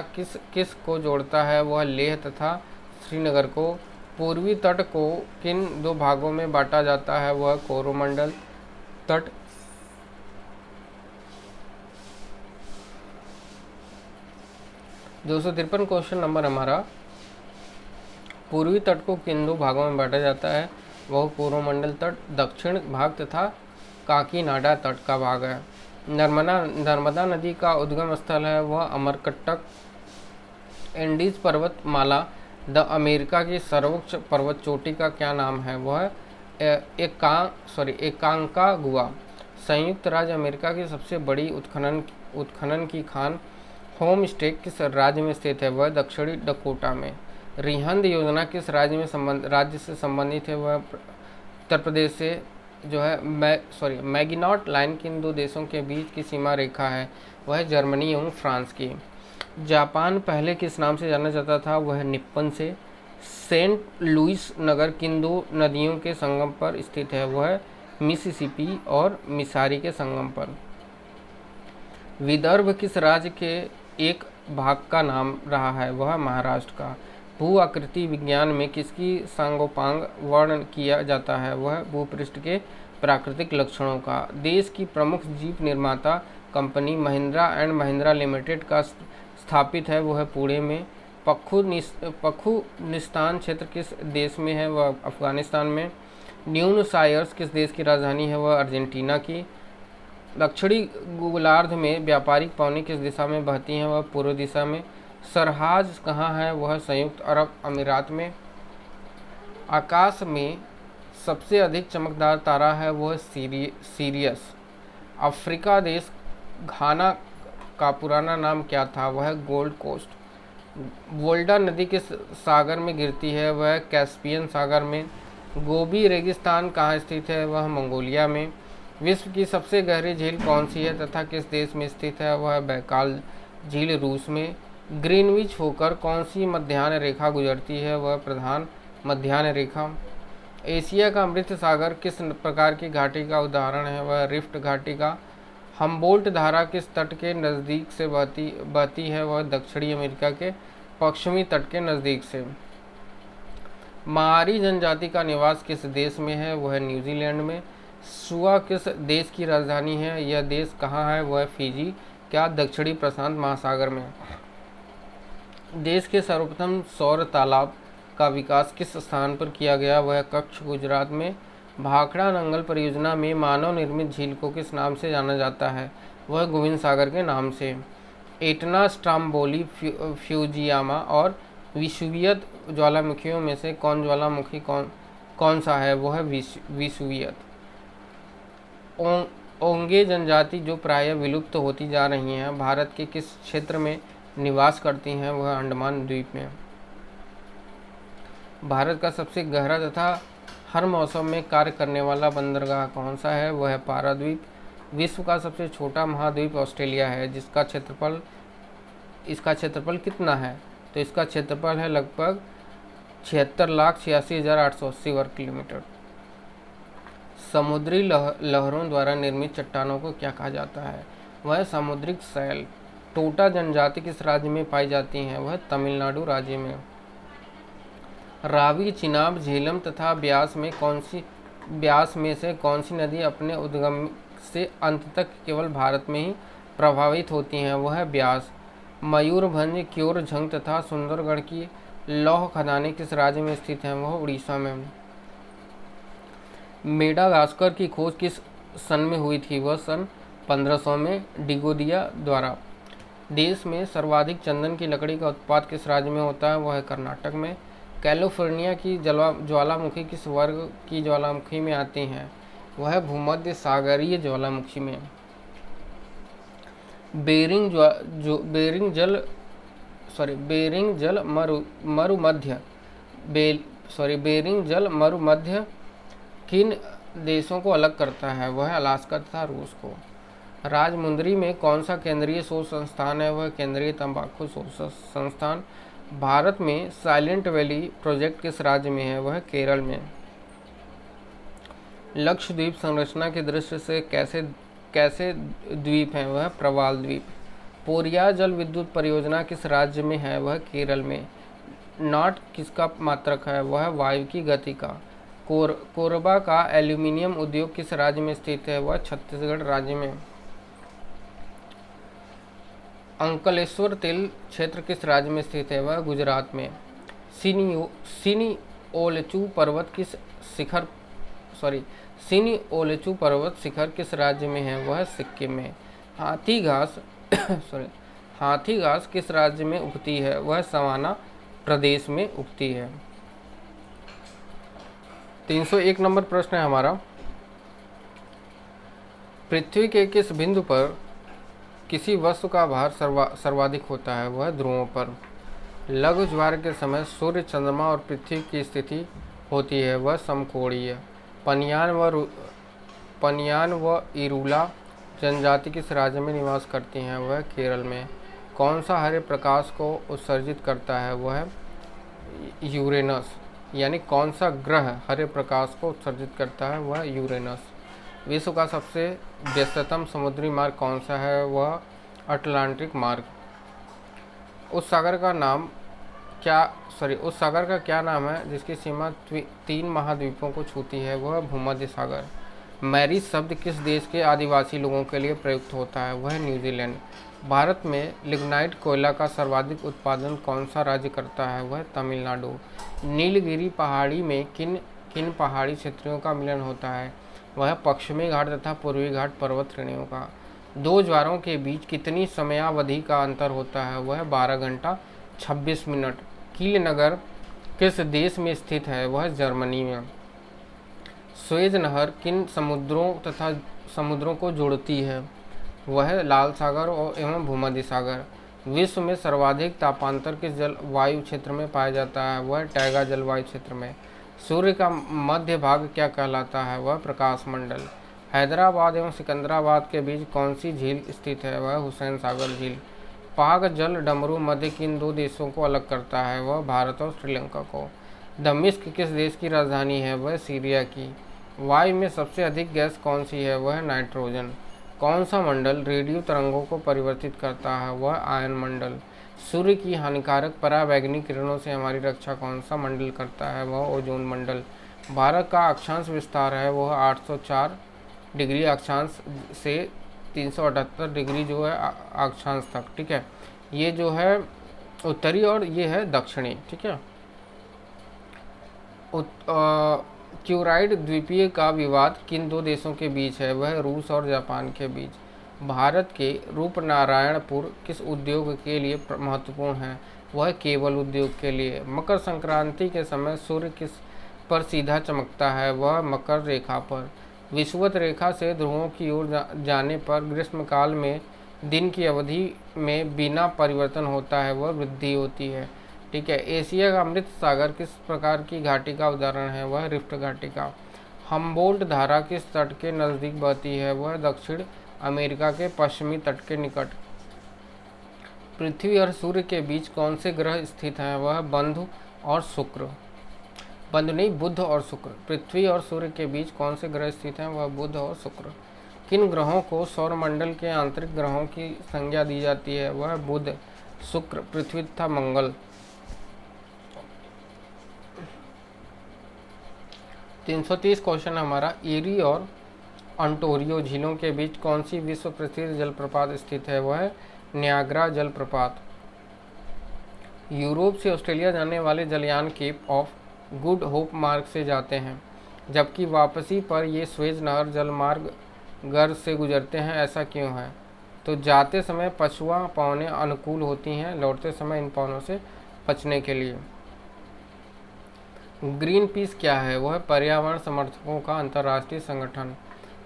किस को जोड़ता है? वह लेह तथा श्रीनगर को। पूर्वी तट को किन दो भागों में बांटा जाता है? वह कोरोमंडल तट। दो 253 क्वेश्चन नंबर हमारा, पूर्वी तट को किन दो भागों में बांटा जाता है? वह कोरोमंडल तट दक्षिण भाग तथा काकीनाडा तट का भाग है। नर्मदा नदी का उद्गम स्थल है वह अमरकंटक। एंडीज पर्वतमाला द अमेरिका की सर्वोच्च पर्वत चोटी का क्या नाम है? वह एकांकागुआ। संयुक्त राज्य अमेरिका की सबसे बड़ी उत्खनन की खान होम स्टे किस राज्य में स्थित है? वह दक्षिणी डकोटा में। रिहंद योजना किस राज्य से संबंधित है? वह उत्तर प्रदेश से जो है मैगिनॉट लाइन किन दो देशों के बीच की सीमा रेखा है? वह जर्मनी एवं फ्रांस की। जापान पहले किस नाम से जाना जाता था? वह निप्पन से। सेंट लुइस नगर किन दो नदियों के संगम पर स्थित है? वह है मिसिसिपी और मिसारी के संगम पर। विदर्भ किस राज्य के एक भाग का नाम रहा है? वह महाराष्ट्र का। भू आकृति विज्ञान में किसकी सांगोपांग वर्णन किया जाता है? वह भूपृष्ठ के प्राकृतिक लक्षणों का। देश की प्रमुख जीप निर्माता company Mahindra and Mahindra limited का स्थापित है, वह पुणे में। पख्तूनिस्तान क्षेत्र किस देश में है? वह अफगानिस्तान में। ब्यूनस आयर्स किस देश की राजधानी है? वह अर्जेंटीना की। दक्षिणी गोलार्ध में व्यापारिक पौनी किस दिशा में बहती हैं? वह पूर्व दिशा में। सरहाज कहाँ है? वह संयुक्त अरब अमीरात में। आकाश में सबसे अधिक चमकदार तारा है, वह सीरियस। अफ्रीका देश घाना का पुराना नाम क्या था? वह गोल्ड कोस्ट। वोल्गा नदी किस सागर में गिरती है? वह कैस्पियन सागर में। गोबी रेगिस्तान कहाँ स्थित है? वह मंगोलिया में। विश्व की सबसे गहरी झील कौन सी है तथा किस देश में स्थित है? वह बैकाल झील रूस में। ग्रीनविच होकर कौन सी मध्याह्न रेखा गुजरती है? वह प्रधान मध्याह्न रेखा। एशिया का अमृत सागर किस प्रकार की घाटी का उदाहरण है? वह रिफ्ट घाटी का। हम्बोल्ट धारा किस तट के नज़दीक से बहती है? वह दक्षिणी अमेरिका के पश्चिमी तट के नज़दीक से। मारी जनजाति का निवास किस देश में है? वह न्यूजीलैंड में। सुआ किस देश की राजधानी है? यह देश कहाँ है? वह फिजी क्या दक्षिणी प्रशांत महासागर में। देश के सर्वप्रथम सौर तालाब का विकास किस स्थान पर किया गया? वह कच्छ गुजरात में। भाखड़ा नंगल परियोजना में मानव निर्मित झील को किस नाम से जाना जाता है? वह गोविंद सागर के नाम से। एटना, स्ट्राम्बोली, फ्यूजियामा और विसुवियत ज्वालामुखियों में से ज्वालामुखी कौन सा है? वह विसुवियत। ओंगे जनजाति जो प्रायः विलुप्त होती जा रही हैं, भारत के किस क्षेत्र में निवास करती हैं? वह अंडमान द्वीप में। भारत का सबसे गहरा तथा हर मौसम में कार्य करने वाला बंदरगाह कौन सा है? वह है पाराद्वीप। विश्व का सबसे छोटा महाद्वीप ऑस्ट्रेलिया है, इसका क्षेत्रफल कितना है? तो इसका क्षेत्रफल है लगभग 76,86,880 वर्ग किलोमीटर। समुद्री लहरों द्वारा निर्मित चट्टानों को क्या कहा जाता है? वह समुद्रिक शैल। टोटा जनजाति किस राज्य में पाई जाती हैं? वह तमिलनाडु राज्य में। रावी, चिनाब, झेलम तथा ब्यास में से कौन सी नदी अपने उद्गम से अंत तक केवल भारत में ही प्रभावित होती हैं? वह है ब्यास। मयूरभंज, क्योरझंग तथा सुंदरगढ़ की लौह खदानें किस राज्य में स्थित हैं? वह उड़ीसा में। मेडागास्कर की खोज किस सन में हुई थी? वह सन 1500 में डिगोदिया द्वारा। देश में सर्वाधिक चंदन की लकड़ी का उत्पादन किस राज्य में होता है? वह है कर्नाटक में। कैलिफोर्निया की ज्वालामुखी किस वर्ग की ज्वालामुखी में आती हैं? वह भूमध्य सागरीय ज्वालामुखी में। बेरिंग जल मरुमध्य किन देशों को अलग करता है? वह अलास्का तथा रूस को। राजमुंदरी में कौन सा केंद्रीय शोध संस्थान है? वह केंद्रीय तंबाकू शोध संस्थान। भारत में साइलेंट वैली प्रोजेक्ट किस राज्य में है? वह केरल में। लक्षद्वीप संरचना की दृष्टि से कैसे द्वीप हैं? वह प्रवाल द्वीप। पोरिया जल विद्युत परियोजना किस राज्य में है? वह केरल में। नॉट किसका मात्रक है? वह वायु की गति का। कोरबा का एल्यूमिनियम उद्योग किस राज्य में स्थित है? वह छत्तीसगढ़ राज्य में। अंकलेश्वर तेल क्षेत्र किस राज्य में स्थित है? वह गुजरात में। सिनिओलेचू पर्वत शिखर किस राज्य में है? वह सिक्किम में। हाथी घास किस राज्य में उगती है? वह सवाना प्रदेश में उगती है। 301 नंबर प्रश्न है हमारा। पृथ्वी के किस बिंदु पर किसी वस्तु का भार सर्वाधिक होता है? वह ध्रुवों पर। लघु ज्वार के समय सूर्य, चंद्रमा और पृथ्वी की स्थिति होती है, वह समकोणीय। पनियान व इरूला जनजाति किस राज्य में निवास करती हैं? वह केरल में। कौन सा हरे प्रकाश को उत्सर्जित करता है? वह यूरेनस। यानी कौन सा ग्रह हरे प्रकाश को उत्सर्जित करता है? वह यूरेनस। विश्व का सबसे व्यस्ततम समुद्री मार्ग कौन सा है? वह अटलांटिक मार्ग। उस सागर का क्या नाम है जिसकी सीमा 3 महाद्वीपों को छूती है? वह भूमध्य सागर। मैरीज शब्द किस देश के आदिवासी लोगों के लिए प्रयुक्त होता है? वह न्यूजीलैंड। भारत में लिग्नाइट कोयला का सर्वाधिक उत्पादन कौन सा राज्य करता है? वह तमिलनाडु। नीलगिरी पहाड़ी में किन किन पहाड़ी क्षेत्रों का मिलन होता है? वह पश्चिमी घाट तथा पूर्वी घाट पर्वत श्रेणियों का। दो ज्वारों के बीच कितनी समयावधि का अंतर होता है? वह 12 घंटा 26 मिनट। कील नगर किस देश में स्थित है? वह जर्मनी में। स्वेज नहर किन समुद्रों को जोड़ती है? वह लाल सागर और एवं भूमध्य सागर। विश्व में सर्वाधिक तापांतर किस जलवायु क्षेत्र में पाया जाता है? वह टैगा जलवायु क्षेत्र में। सूर्य का मध्य भाग क्या कहलाता है? वह प्रकाश मंडल। हैदराबाद एवं सिकंदराबाद के बीच कौन सी झील स्थित है? वह हुसैन सागर झील। पाक जल डमरू मध्य किन 2 देशों को अलग करता है? वह भारत और श्रीलंका को। दमिश्क किस देश की राजधानी है? वह सीरिया की। वायु में सबसे अधिक गैस कौन सी है? वह नाइट्रोजन। कौन सा मंडल रेडियो तरंगों को परिवर्तित करता है? वह आयन मंडल। सूर्य की हानिकारक पराबैंगनी किरणों से हमारी रक्षा कौन सा मंडल करता है? वह ओजोन मंडल। भारत का अक्षांश विस्तार है वह 804 डिग्री अक्षांश से 378 डिग्री जो है अक्षांश तक। ठीक है, ये जो है उत्तरी और ये है दक्षिणी। ठीक है। क्यूराइड द्वीपीय का विवाद किन 2 देशों के बीच है? वह रूस और जापान के बीच। भारत के रूपनारायणपुर किस उद्योग के लिए महत्वपूर्ण है? वह केबल उद्योग के लिए। मकर संक्रांति के समय सूर्य किस पर सीधा चमकता है? वह मकर रेखा पर। विषुवत रेखा से ध्रुवों की ओर जाने पर ग्रीष्मकाल में दिन की अवधि में बिना परिवर्तन होता है, वह वृद्धि होती है। ठीक है। एशिया का अमृत सागर किस प्रकार की घाटी का उदाहरण है? वह रिफ्ट घाटी का। हम्बोल्ट धारा किस तट के नज़दीक बहती है? वह दक्षिण अमेरिका के पश्चिमी तट के निकट। पृथ्वी और सूर्य के बीच कौन से ग्रह स्थित हैं? वह बुध और शुक्र। बुध और शुक्र। पृथ्वी और सूर्य के बीच कौन से ग्रह स्थित हैं? वह बुध और शुक्र। किन ग्रहों को सौरमंडल के आंतरिक ग्रहों की संज्ञा दी जाती है? वह बुध, शुक्र, पृथ्वी तथा मंगल। 330 क्वेश्चन हमारा। एरी और ओंटारियो झीलों के बीच कौन सी विश्व प्रसिद्ध जलप्रपात स्थित है? वह नियाग्रा जलप्रपात। यूरोप से ऑस्ट्रेलिया जाने वाले जलयान केप ऑफ गुड होप मार्ग से जाते हैं, जबकि वापसी पर ये स्वेज नहर जलमार्ग गर्भ से गुजरते हैं। ऐसा क्यों है? तो जाते समय पछुआ पौने अनुकूल होती हैं, लौटते समय इन पौनों से बचने के लिए। ग्रीन पीस क्या है? वह पर्यावरण समर्थकों का अंतर्राष्ट्रीय संगठन।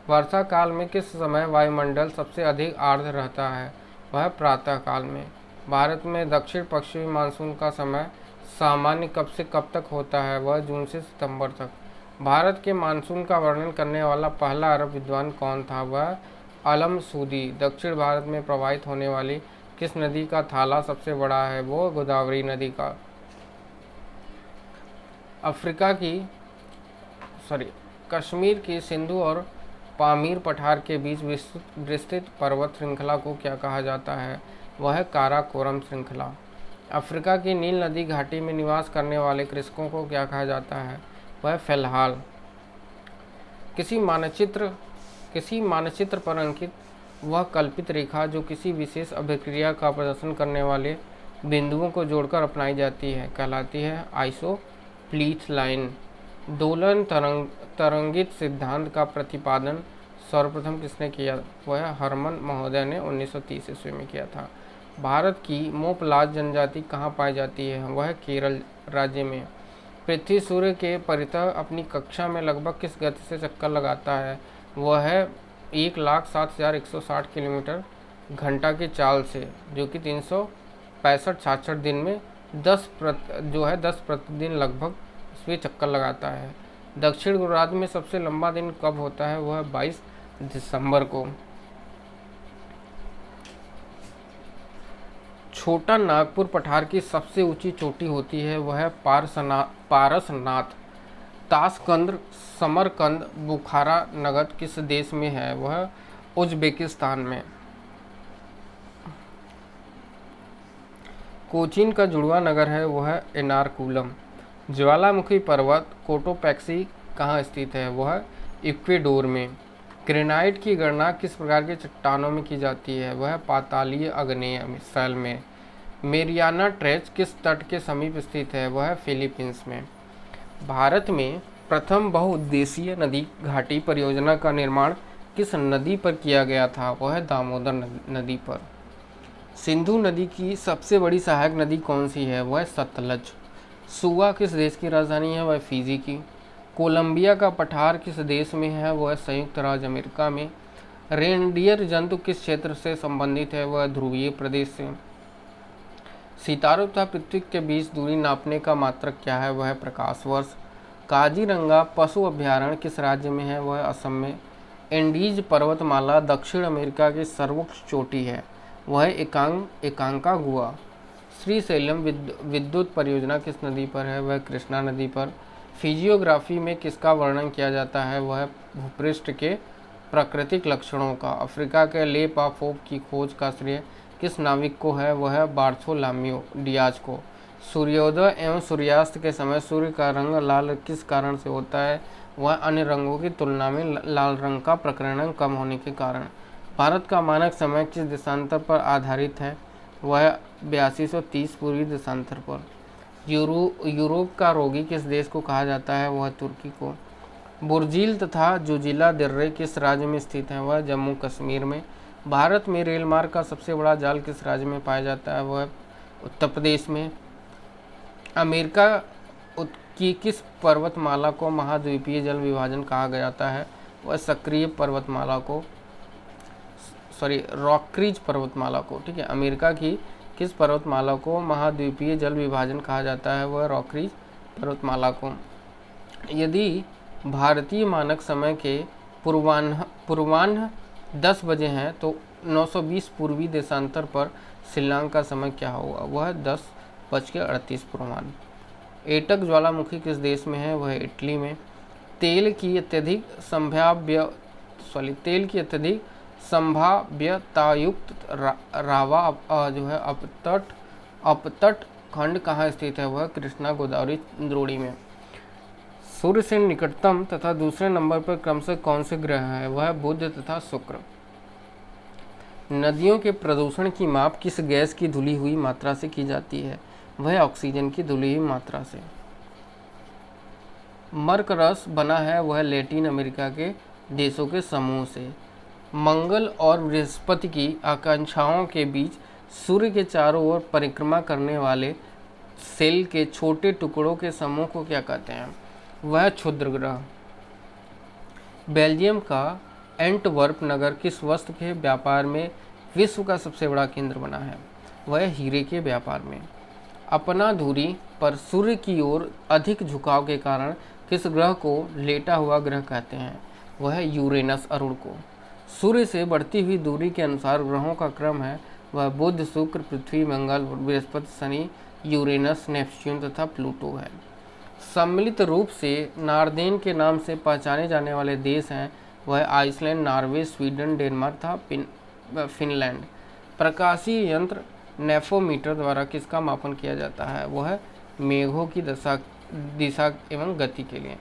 वर्षा काल में किस समय वायुमंडल सबसे अधिक आर्द्र रहता है? वह प्रातः काल में। भारत में दक्षिण पश्चिमी मानसून का समय सामान्य कब से कब तक होता है? वह जून से सितंबर तक। भारत के मानसून का वर्णन करने वाला पहला अरब विद्वान कौन था? वह अलम सूदी। दक्षिण भारत में प्रवाहित होने वाली किस नदी का थाला सबसे बड़ा है? वो गोदावरी नदी का। कश्मीर की सिंधु और पामीर पठार के बीच विस्तृत पर्वत श्रृंखला को क्या कहा जाता है? वह काराकोरम श्रृंखला। अफ्रीका की नील नदी घाटी में निवास करने वाले कृषकों को क्या कहा जाता है? वह फिलहाल। किसी मानचित्र पर अंकित वह कल्पित रेखा जो किसी विशेष अभिक्रिया का प्रदर्शन करने वाले बिंदुओं को जोड़कर अपनाई जाती है कहलाती है आइसोप्लीथ लाइन। दोलन तरंगित सिद्धांत का प्रतिपादन सर्वप्रथम किसने किया? वह हरमन महोदय ने 1930 ईस्वी में किया था। भारत की मोपलाज जनजाति कहाँ पाई जाती है? वह केरल राज्य में। पृथ्वी सूर्य के परितः अपनी कक्षा में लगभग किस गति से चक्कर लगाता है? वह है 1,07,160 किलोमीटर घंटा की चाल से, जो कि 365-66 दिन में 10 प्रतिदिन लगभग इसमें चक्कर लगाता है। दक्षिण गोलार्ध में सबसे लंबा दिन कब होता है? वह 22 दिसंबर को। छोटा नागपुर पठार की सबसे ऊंची चोटी होती है वह है पारसनाथ। ताशकंद, समरकंद, बुखारा नगद किस देश में है? वह उज्बेकिस्तान में। कोचीन का जुड़वा नगर है वह है एर्नाकुलम। ज्वालामुखी पर्वत कोटोपैक्सी कहाँ स्थित है? वह इक्वेडोर में। ग्रेनाइट की गणना किस प्रकार के चट्टानों में की जाती है? वह पातालीय आग्नेय शैल में। मेरियाना ट्रेंच किस तट के समीप स्थित है? वह फिलीपींस में। भारत में प्रथम बहुउद्देशीय नदी घाटी परियोजना का निर्माण किस नदी पर किया गया था? वह दामोदर नदी पर। सिंधु नदी की सबसे बड़ी सहायक नदी कौन सी है? वह सतलज। सुआ किस देश की राजधानी है? वह फिजी की। कोलंबिया का पठार किस देश में है? वह संयुक्त राज्य अमेरिका में। रेनडियर जंतु किस क्षेत्र से संबंधित है? वह ध्रुवीय प्रदेश से। सितारों तथा पृथ्वी के बीच दूरी नापने का मात्रक क्या है? वह प्रकाश वर्ष। काजीरंगा पशु अभयारण्य किस राज्य में है? वह असम में। एंडीज पर्वतमाला दक्षिण अमेरिका की सर्वोच्च चोटी है, वह एकांकागुआ। श्रीशैलम विद्युत परियोजना किस नदी पर है? वह कृष्णा नदी पर। फिजियोग्राफी में किसका वर्णन किया जाता है? वह भूपृष्ठ के प्राकृतिक लक्षणों का। अफ्रीका के ले पाफोप की खोज का श्रेय किस नाविक को है? वह बार्थोलोम्यू डियाज को। सूर्योदय एवं सूर्यास्त के समय सूर्य का रंग लाल किस कारण से होता है? वह अन्य रंगों की तुलना में लाल रंग का प्रकीर्णन कम होने के कारण। भारत का मानक समय किस देशांतर पर आधारित है? वह 8230 पूर्वी देशांतर पर। यूरोप का रोगी किस देश को कहा जाता है? वह तुर्की को। बुर्जील तथा जुजिला दर्रे किस राज्य में स्थित हैं? वह जम्मू कश्मीर में। भारत में रेल मार्ग का सबसे बड़ा जाल किस राज्य में पाया जाता है? वह उत्तर प्रदेश में। अमेरिका की किस पर्वतमाला को महाद्वीपीय जल विभाजन कहा जाता है? वह सक्रिय पर्वतमाला को रॉकरीज पर्वतमाला को। ठीक है, अमेरिका की किस पर्वतमाला को महाद्वीपीय जल विभाजन कहा जाता है? वह रॉकरीज पर्वतमाला को। यदि भारतीय मानक समय के पूर्वाह्न 10 बजे हैं तो 920 पूर्वी देशांतर पर शिलांग का समय क्या होगा? वह 10:38 पूर्वाह्न। एटक ज्वालामुखी किस देश में है? वह इटली में। तेल की अत्यधिक संभाव्यतायुक्त रावा जो है अपतट खंड कहाँ स्थित है? वह कृष्णा गोदावरी द्रोणी में। सूर्य से निकटतम तथा दूसरे नंबर पर क्रमशः कौन से ग्रह है? वह बुध तथा शुक्र। नदियों के प्रदूषण की माप किस गैस की धुली हुई मात्रा से की जाती है? वह ऑक्सीजन की धुली हुई मात्रा से। मर्क रस बना है वह लैटिन अमेरिका के देशों के समूह से। मंगल और बृहस्पति की आकांक्षाओं के बीच सूर्य के चारों ओर परिक्रमा करने वाले सेल के छोटे टुकड़ों के समूह को क्या कहते हैं? वह क्षुद्र ग्रह। बेल्जियम का एंटवर्प नगर किस वस्तु के व्यापार में विश्व का सबसे बड़ा केंद्र बना है? वह हीरे के व्यापार में। अपना धुरी पर सूर्य की ओर अधिक झुकाव के कारण किस ग्रह को लेटा हुआ ग्रह कहते हैं? वह यूरेनस अरुण को। सूर्य से बढ़ती हुई दूरी के अनुसार ग्रहों का क्रम है वह बुध, शुक्र, पृथ्वी, मंगल, बृहस्पति, शनि, यूरेनस, नेपच्यून तथा प्लूटो है। सम्मिलित रूप से नार्देन के नाम से पहचाने जाने वाले देश हैं वह आइसलैंड, नॉर्वे, स्वीडन, डेनमार्क तथा फिनलैंड। प्रकाशीय यंत्र नेफोमीटर द्वारा किसका मापन किया जाता है? वह मेघों की दिशा एवं गति के लिए।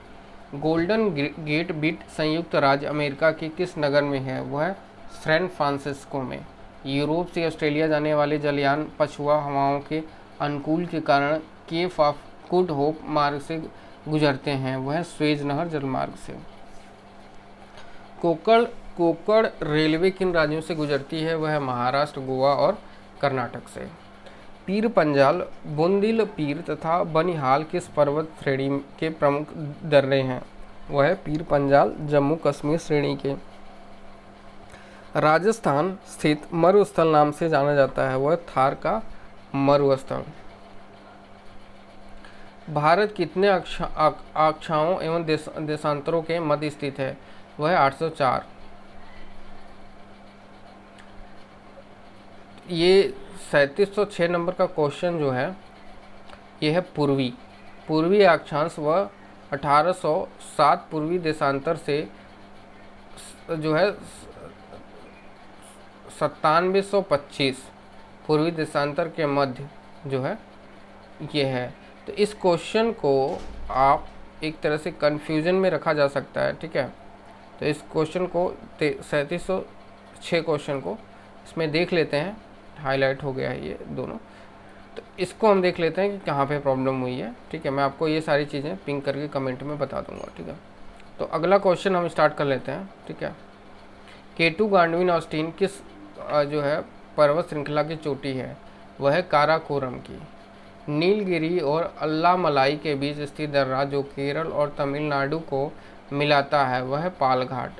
गोल्डन गेट बिट संयुक्त राज्य अमेरिका के किस नगर में है? वह सैन फ्रांसिस्को में। यूरोप से ऑस्ट्रेलिया जाने वाले जलयान पछुआ हवाओं के अनुकूल के कारण केप ऑफ गुड होप मार्ग से गुजरते हैं, वह स्वेज नहर जलमार्ग से। कोकण रेलवे किन राज्यों से गुजरती है? वह महाराष्ट्र, गोवा और कर्नाटक से। पीर पंजाल, बुंदेल पीर तथा बनिहाल किस पर्वत श्रेणी के प्रमुख दर्रे हैं? वह पीर पंजाल जम्मू कश्मीर श्रेणी के। राजस्थान स्थित मरुस्थल नाम से जाना जाता है वह थार का मरुस्थल। भारत कितने अक्षाओं एवं देशांतरों के मध्य स्थित है? वह 804। ये 3706 नंबर का क्वेश्चन जो है ये है पूर्वी अक्षांश व 1807 पूर्वी देशांतर से जो है 9725 पूर्वी देशांतर के मध्य जो है ये है। तो इस क्वेश्चन को आप एक तरह से कंफ्यूजन में रखा जा सकता है, ठीक है। तो इस क्वेश्चन को 3706 क्वेश्चन को इसमें देख लेते हैं, हाईलाइट हो गया है ये दोनों। तो इसको हम देख लेते हैं कि कहाँ पे प्रॉब्लम हुई है, ठीक है। मैं आपको ये सारी चीज़ें पिंक करके कमेंट में बता दूंगा, ठीक है। तो अगला क्वेश्चन हम स्टार्ट कर लेते हैं, ठीक है। K2 गांडवीन ऑस्टिन किस जो है पर्वत श्रृंखला की चोटी है? वह है काराकोरम की। नीलगिरी और अल्लामलाई के बीच स्थित दर्रा जो केरल और तमिलनाडु को मिलाता है वह है पालघाट।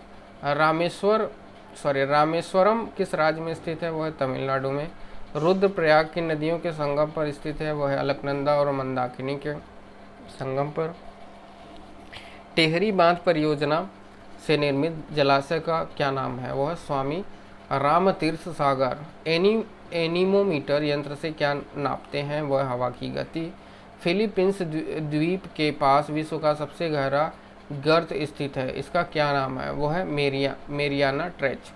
रामेश्वरम किस राज्य में स्थित है? वह है तमिलनाडु में। रुद्रप्रयाग की नदियों के संगम पर स्थित है, वह है अलकनंदा और मंदाकिनी के संगम पर। टेहरी बांध परियोजना से निर्मित जलाशय का क्या नाम है? वह है स्वामी रामतीर्थ सागर। एनीमोमीटर यंत्र से क्या नापते हैं? वह हवा की गति। फिलीपींस द्वीप के पास विश्व का सबसे गहरा गर्त स्थित है, इसका क्या नाम है? वह है मेरियाना ट्रेंच।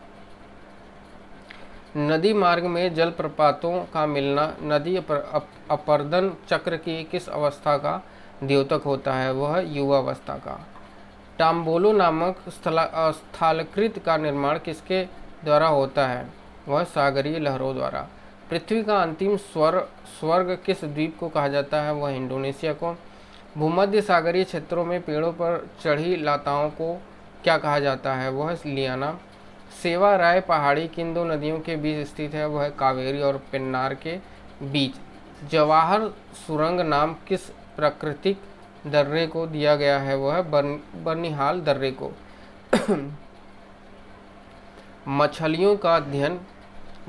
नदी मार्ग में जलप्रपातों का मिलना नदी अपरदन चक्र की किस अवस्था का द्योतक होता है? वह है युवावस्था का। टाम्बोलो नामक स्थलाकृत का निर्माण किसके द्वारा होता है? वह सागरीय लहरों द्वारा। पृथ्वी का अंतिम स्वर्ग किस द्वीप को कहा जाता है? वह इंडोनेशिया को। भूमध्य सागरीय क्षेत्रों में पेड़ों पर चढ़ी लताओं को क्या कहा जाता है? वह लियाना। सेवा राय पहाड़ी किन दो नदियों के बीच स्थित है? वह कावेरी और पेन्नार के बीच। जवाहर सुरंग नाम किस प्राकृतिक दर्रे को दिया गया है? वह बनिहाल दर्रे को। मछलियों का अध्ययन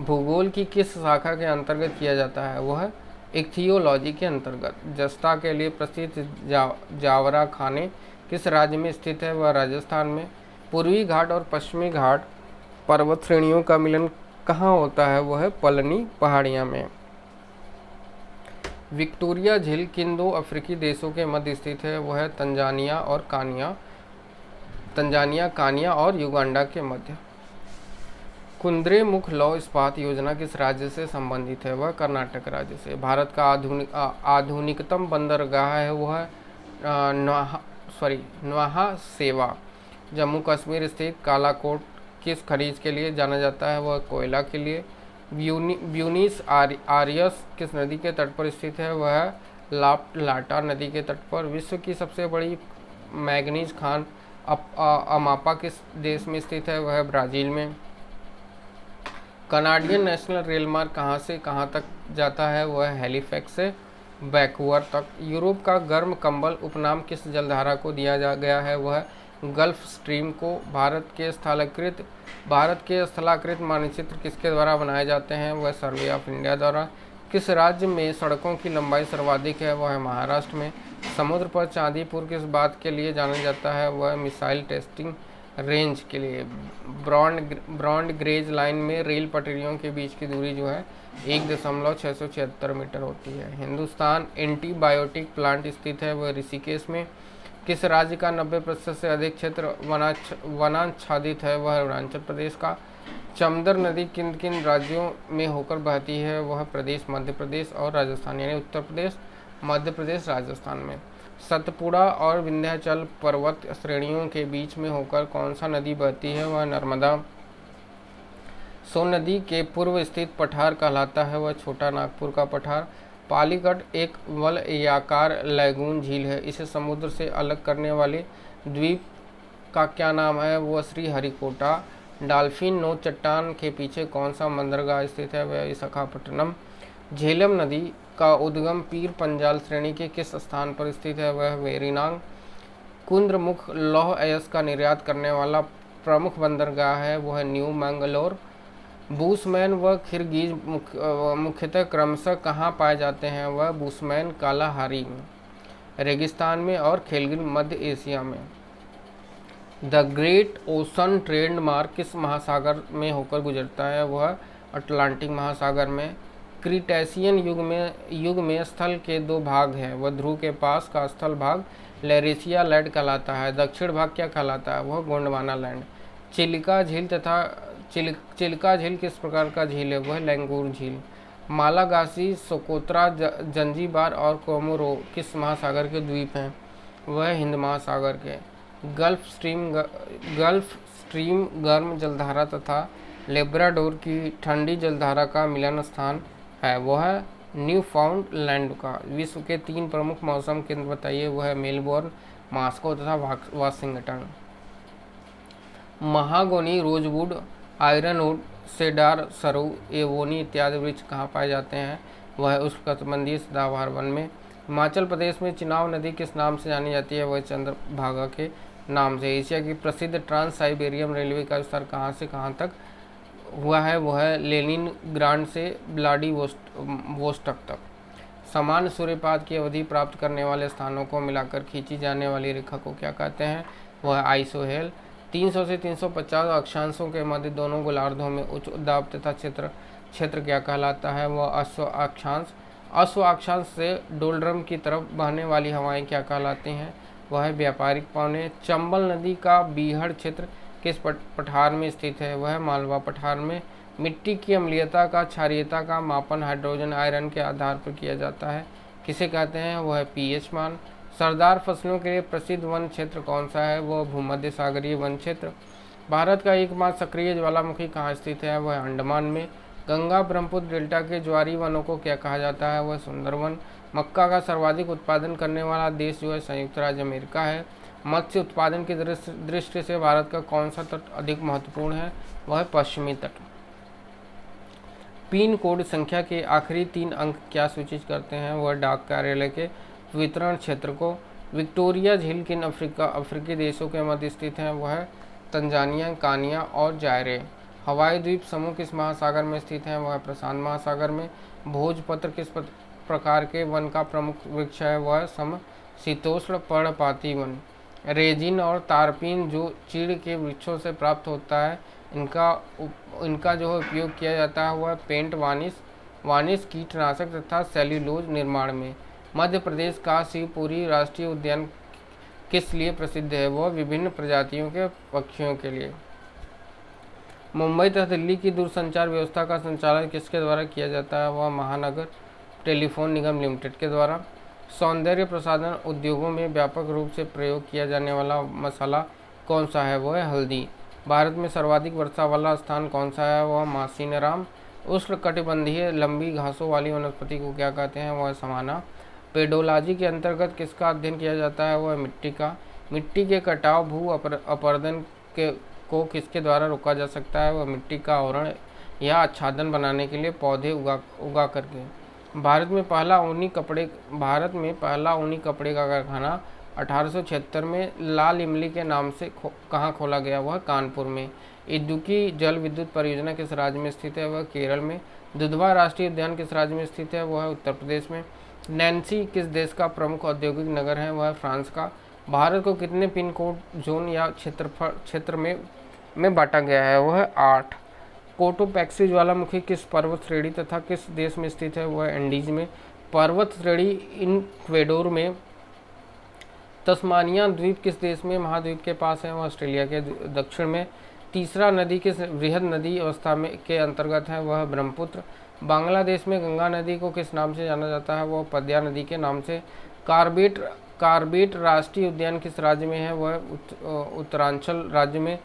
भूगोल की किस शाखा के अंतर्गत किया जाता है? वह इक्थियोलॉजी के अंतर्गत। जस्ता के लिए प्रसिद्ध जावरा खाने किस राज्य में स्थित है? वह राजस्थान में। पूर्वी घाट और पश्चिमी घाट पर्वत श्रेणियों का मिलन कहाँ होता है? वह है पलनी पहाड़ियाँ में। विक्टोरिया झील किन दो अफ्रीकी देशों के मध्य स्थित है? वह है तंजानिया कानिया और युगांडा के मध्य। कुंद्रेमुख लौह इस्पात योजना किस राज्य से संबंधित है? वह कर्नाटक राज्य से। भारत का आधुनिकतम बंदरगाह है वह न्वाहा सेवा। जम्मू कश्मीर स्थित कालाकोट किस खनिज के लिए जाना जाता है? वह कोयला के लिए। ब्यूनिस आयर्स किस नदी के तट पर स्थित है? वह लाटा नदी के तट पर। विश्व की सबसे बड़ी मैग्नीज खान अमापा किस देश में स्थित है? वह ब्राज़ील में। कनाडियन नेशनल रेल मार्ग कहाँ से कहाँ तक जाता है? वह हैलिफैक्स से वैंकूवर तक। यूरोप का गर्म कंबल उपनाम किस जलधारा को दिया गया है? वह गल्फ स्ट्रीम को। भारत के स्थलाकृत मानचित्र किसके द्वारा बनाए जाते हैं? वह सर्वे ऑफ इंडिया द्वारा। किस राज्य में सड़कों की लंबाई सर्वाधिक है? वह है महाराष्ट्र में। समुद्र पर चांदीपुर किस बात के लिए जाना जाता है? वह मिसाइल टेस्टिंग रेंज के लिए। ब्रॉन्ड गेज लाइन में रेल पटरियों के बीच की दूरी जो है 1.676 मीटर होती है। हिंदुस्तान एंटीबायोटिक प्लांट स्थित है वह ऋषिकेश में। किस राज्य का 90% से अधिक क्षेत्र वनाच्छादित है? वह अरुणाचल प्रदेश का। चमदर नदी किन किन राज्यों में होकर बहती है? वह प्रदेश मध्य प्रदेश और राजस्थान, यानी उत्तर प्रदेश मध्य प्रदेश राजस्थान में। सतपुड़ा और विंध्याचल पर्वत श्रेणियों के बीच में होकर कौन सा नदी बहती है? वह नर्मदा। सोन नदी के पूर्व स्थित पठार कहलाता है वह छोटा नागपुर का पठार। पालीगढ़ एक वलयाकार लैगून झील है, इसे समुद्र से अलग करने वाले द्वीप का क्या नाम है? वह श्रीहरिकोटा। डॉल्फिन नोच चट्टान के पीछे कौन सा बंदरगाह स्थित है? वह विशाखापट्टनम। झेलम नदी का उद्गम पीर पंजाल श्रेणी के किस स्थान पर स्थित है? वह वेरीनाग। कुंद्रमुख लौह अयस्क का निर्यात करने वाला प्रमुख बंदरगाह है वह न्यू मैंगलोर। बूसमैन व खिरगिज मुख्यतः क्रमशः कहाँ पाए जाते हैं? वह बूसमैन कालाहारी रेगिस्तान में और खिलगिल मध्य एशिया में। द ग्रेट ओशन ट्रेड मार्ग किस महासागर में होकर गुजरता है? वह अटलांटिक महासागर में। क्रीटेशियन युग में स्थल के दो भाग हैं। वह ध्रुव के पास का स्थल भाग लेरेशिया लैंड कहलाता है। दक्षिण भाग क्या कहलाता है? वह गोंडवाना लैंड। चिल्का झील किस प्रकार का झील है? वह लैंगूर झील। मालागासी, सोकोत्रा, जंजीबार और कोमोरो किस महासागर के द्वीप हैं? वह हिंद महासागर के। गल्फ स्ट्रीम गर्म जलधारा तथा लेब्राडोर की ठंडी जलधारा का मिलन स्थान है। वह न्यू फाउंड लैंड का। विश्व के 3 प्रमुख मौसम केंद्र बताइए। वह है मेलबोर्न, मॉस्को तथा वाशिंगटन। महागोनी, रोजवुड, आयरनवुड, सेडार, सरू, एवोनी इत्यादि वृक्ष कहाँ पाए जाते हैं? वह उष्णकटिबंधीय सदाबहार वन में। हिमाचल प्रदेश में चिनाब नदी किस नाम से जानी जाती है? वह चंद्रभागा के नाम से। एशिया की प्रसिद्ध ट्रांस साइबेरियन रेलवे का विस्तार कहाँ से कहाँ तक हुआ है? वह है लेनिनग्राड से व्लादिवोस्टोक तक। समान सूर्यपात की अवधि प्राप्त करने वाले स्थानों को मिलाकर खींची जाने वाली रेखा को क्या कहते हैं? वह आइसोहेल। 300 से 350 अक्षांशों के मध्य दोनों गोलार्धों में उच्च दाब तथा क्षेत्र क्या कहलाता है? वह अश्व अक्षांश। अश्व अक्षांश से डोलड्रम की तरफ बहने वाली हवाएं क्या कहलाती हैं? वह है व्यापारिक पवनें। चंबल नदी का बीहड़ क्षेत्र किस पठार में स्थित है? वह मालवा पठार में। मिट्टी की अम्लीयता का क्षारीयता का मापन हाइड्रोजन आयरन के आधार पर किया जाता है। किसे कहते हैं? वह है पीएच मान। सरदार फसलों के लिए प्रसिद्ध वन क्षेत्र कौन सा है? वह भूमध्य सागरीय वन क्षेत्र। भारत का एकमात्र सक्रिय ज्वालामुखी कहाँ स्थित है? वह अंडमान में। गंगा ब्रह्मपुत्र डेल्टा के ज्वारी वनों को क्या कहा जाता है? वह सुंदरवन। मक्का का सर्वाधिक उत्पादन करने वाला देश जो है संयुक्त राज्य अमेरिका है। मत्स्य उत्पादन की दृष्टि से भारत का कौन सा तट अधिक महत्वपूर्ण है? वह पश्चिमी तट। पिन कोड संख्या के आखिरी 3 अंक क्या सूचित करते हैं? वह डाक कार्यालय के वितरण क्षेत्र को। विक्टोरिया झील किन अफ्रीकी देशों के मध्य स्थित है? वह तंजानिया, कानिया और जायरे। हवाई द्वीप समूह किस महासागर में स्थित है? वह प्रशांत महासागर में। भोजपत्र किस प्रकार के वन का प्रमुख वृक्ष है? वह समशीतोष्ण पर्णपाती वन। रेजिन और तारपीन जो चीड़ के वृक्षों से प्राप्त होता है, इनका जो उपयोग किया जाता है वह पेंट, वार्निश, कीटनाशक तथा सेल्यूलोज निर्माण में। मध्य प्रदेश का शिवपुरी राष्ट्रीय उद्यान किस लिए प्रसिद्ध है? वह विभिन्न प्रजातियों के पक्षियों के लिए। मुंबई तथा दिल्ली की दूरसंचार व्यवस्था का संचालन किसके द्वारा किया जाता है? वह महानगर टेलीफोन निगम लिमिटेड के द्वारा। सौंदर्य प्रसाधन उद्योगों में व्यापक रूप से प्रयोग किया जाने वाला मसाला कौन सा है? वह है हल्दी। भारत में सर्वाधिक वर्षा वाला स्थान कौन सा है? वह मासीनराम। उष्णकटिबंधीय लंबी घासों वाली वनस्पति को क्या कहते हैं? वह समाना। पेडोलॉजी के अंतर्गत किसका अध्ययन किया जाता है? वह मिट्टी का। मिट्टी के कटाव भू अपरदन को किसके द्वारा रोका जा सकता है? वह मिट्टी का आवरण या आच्छादन बनाने के लिए पौधे उगा करके। भारत में पहला ऊनी कपड़े का कारखाना 1876 में लाल इमली के नाम से कहाँ खोला गया? वह कानपुर में। इदुक्की जल विद्युत परियोजना किस राज्य में स्थित है? वह केरल में। दुधवा राष्ट्रीय उद्यान किस राज्य में स्थित है? वह उत्तर प्रदेश में। नैन्सी किस देश का प्रमुख औद्योगिक नगर है? वह फ्रांस का। भारत को कितने पिन कोड जोन या क्षेत्र में बांटा गया है? वह 8। कोटोपैक्सी ज्वालामुखी किस पर्वत श्रेणी तथा किस देश में स्थित है? वह एंडीज में। पर्वत श्रेणी इक्वेडोर में। तस्मानिया द्वीप किस देश में महाद्वीप के पास है? वह ऑस्ट्रेलिया के दक्षिण में। तीसरा नदी किस वृहद नदी अवस्था में के अंतर्गत है? वह ब्रह्मपुत्र। बांग्लादेश में गंगा नदी को किस नाम से जाना जाता है? वह पद्या नदी के नाम से। कार्बेट राष्ट्रीय उद्यान किस राज्य में है? वह उत्तरांचल राज्य में।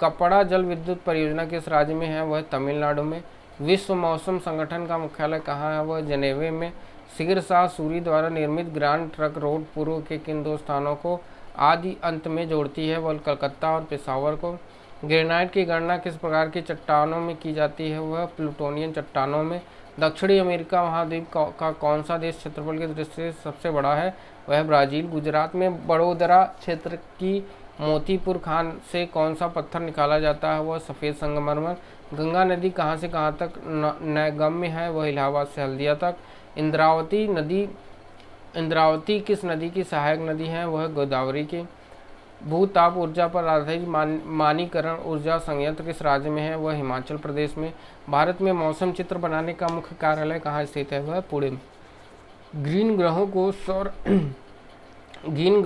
कपड़ा जल विद्युत परियोजना किस राज्य में है? वह तमिलनाडु में। विश्व मौसम संगठन का मुख्यालय कहाँ है? वह जनेवे में। सिर शाह सूरी द्वारा निर्मित ग्रांड ट्रंक रोड पूर्व के किन 2 स्थानों को आदि अंत में जोड़ती है? वह कलकत्ता और पेशावर को। ग्रेनाइट की गणना किस प्रकार की चट्टानों में की जाती है? वह प्लूटोनियन चट्टानों में। दक्षिणी अमेरिका महाद्वीप का कौन सा देश क्षेत्रफल की दृष्टि से सबसे बड़ा है? वह ब्राज़ील। गुजरात में बड़ोदरा क्षेत्र की मोतीपुर खान से कौन सा पत्थर निकाला जाता है? वह सफ़ेद संगमरमर। गंगा नदी कहाँ से कहाँ तक नैगम्य है? वह इलाहाबाद से हल्दिया तक। इंद्रावती किस नदी की सहायक नदी है? वह गोदावरी की। भूताप ऊर्जा पर आधारित मानीकरण ऊर्जा संयंत्र किस राज्य में है? वह हिमाचल प्रदेश में। भारत में मौसम चित्र बनाने का मुख्य कार्यालय कहाँ स्थित है? वह पुणे में। ग्रीन ग्रहों को सौर किन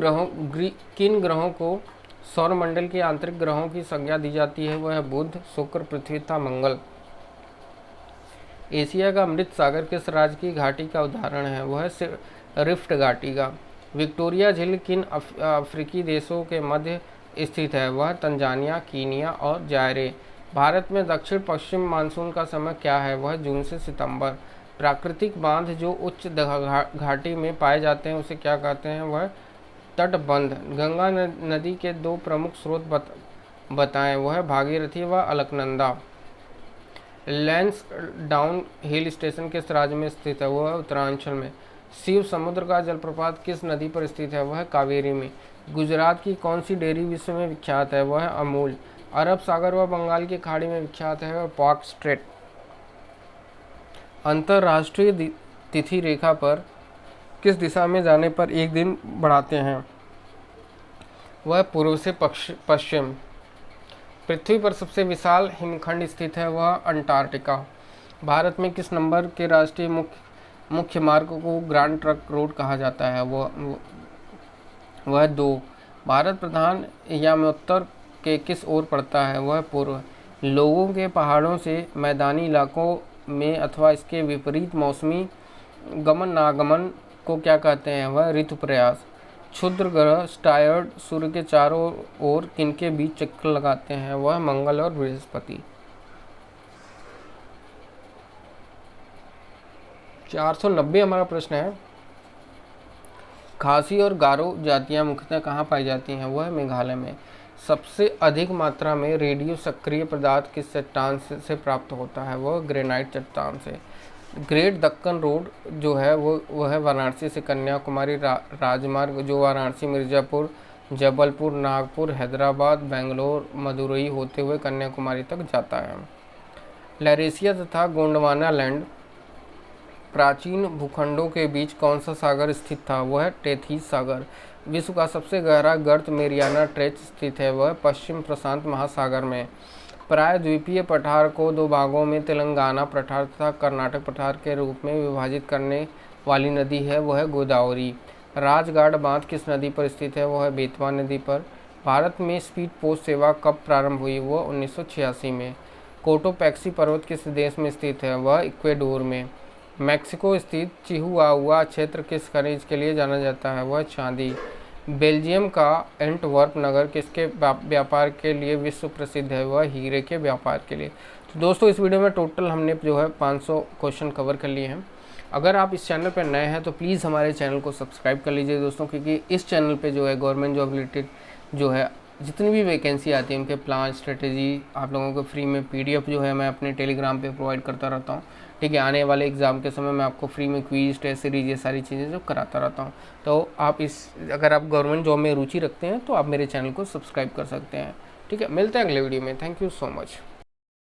ग्रहों को सौरमंडल के आंतरिक ग्रहों की संज्ञा दी जाती है? वह बुध, शुक्र, पृथ्वी तथा मंगल। एशिया का अमृत सागर किस राज्य की घाटी का उदाहरण है? वह रिफ्ट घाटी का। विक्टोरिया झील किन अफ्रीकी देशों के मध्य स्थित है? वह तंजानिया, कीनिया और जायरे। भारत में दक्षिण पश्चिम मानसून का समय क्या है? वह जून से सितंबर। प्राकृतिक बांध जो उच्च घाटी में पाए जाते हैं उसे क्या कहते हैं? वह तटबंध। गंगा नदी के दो प्रमुख स्रोत बताएं। वह भागीरथी व Alaknanda. Lens down hill station किस राज्य में स्थित है? वह उत्तरांचल में। शिव समुद्र का जलप्रपात किस नदी पर स्थित है? वह कावेरी में। गुजरात की कौन सी डेयरी विश्व में विख्यात है? वह अमूल। अरब सागर व बंगाल की खाड़ी में विख्यात है वह पाक स्ट्रेट। अंतर्राष्ट्रीय तिथि रेखा पर किस दिशा में जाने पर एक दिन बढ़ाते हैं? वह पूर्व से पश्चिम। पृथ्वी पर सबसे विशाल हिमखंड स्थित है? वह अंटार्कटिका। भारत में किस नंबर के राष्ट्रीय मुख्य मार्ग को ग्रैंड ट्रंक रोड कहा जाता है? वह 2। भारत प्रधान यामोत्तर के किस ओर पड़ता है? वह पूर्व। लोगों के पहाड़ों से मैदानी इलाकों में अथवा इसके विपरीत मौसमी गमन नागमन को क्या कहते हैं? वह ऋतु प्रयास। क्षुद्र ग्रह स्टायर्ड सूर्य के चारों ओर किनके बीच चक्कर लगाते हैं? वह मंगल और बृहस्पति। 490 हमारा प्रश्न है, खासी और गारो जातियां मुख्यतः कहाँ पाई जाती हैं? वह मेघालय में। सबसे अधिक मात्रा में रेडियो सक्रिय पदार्थ किस चट्टान से प्राप्त होता है? वह ग्रेनाइट चट्टान से। ग्रेट दक्कन रोड जो है वह वाराणसी से कन्याकुमारी राजमार्ग जो वाराणसी, मिर्ज़ापुर, जबलपुर, नागपुर, हैदराबाद, बेंगलोर, मदुरई होते हुए कन्याकुमारी तक जाता है। लैरेशिया तथा गोंडवाना लैंड प्राचीन भूखंडों के बीच कौन सा सागर स्थित था? वह टेथीस सागर। विश्व का सबसे गहरा गर्त मेरियाना ट्रेंच स्थित है? वह पश्चिम प्रशांत महासागर में। प्रायद्वीपीय पठार को 2 भागों में तेलंगाना पठार तथा कर्नाटक पठार के रूप में विभाजित करने वाली नदी है? वह गोदावरी। राजगाड़ बांध किस नदी पर स्थित है? वह बेतवा नदी पर। भारत में स्पीड पोस्ट सेवा कब प्रारंभ हुई? वह 1986 में। कोटोपैक्सी पर्वत किस देश में स्थित है? वह इक्वेडोर में। मैक्सिको स्थित चिहुआहुआ क्षेत्र किस खनिज के लिए जाना जाता है? वह चांदी। बेल्जियम का एंटवर्प नगर किसके व्यापार के लिए विश्व प्रसिद्ध है? वह हीरे के व्यापार के लिए। तो दोस्तों इस वीडियो में टोटल हमने जो है 500 क्वेश्चन कवर कर लिए हैं। अगर आप इस चैनल पर नए हैं तो प्लीज़ हमारे चैनल को सब्सक्राइब कर लीजिए दोस्तों, क्योंकि इस चैनल पे जो है गवर्नमेंट जॉब रिलेटेड जो है जितनी भी वैकेंसी आती है उनके प्लान स्ट्रेटेजी आप लोगों को फ्री में PDF जो है मैं अपने टेलीग्राम पे प्रोवाइड करता रहता हूँ। ठीक है, आने वाले एग्ज़ाम के समय मैं आपको फ्री में क्विज, टेस्ट सीरीज ये सारी चीज़ें जो कराता रहता हूँ। तो आप अगर आप गवर्नमेंट जॉब में रुचि रखते हैं तो आप मेरे चैनल को सब्सक्राइब कर सकते हैं। ठीक है, मिलते हैं अगले वीडियो में। Thank you so much.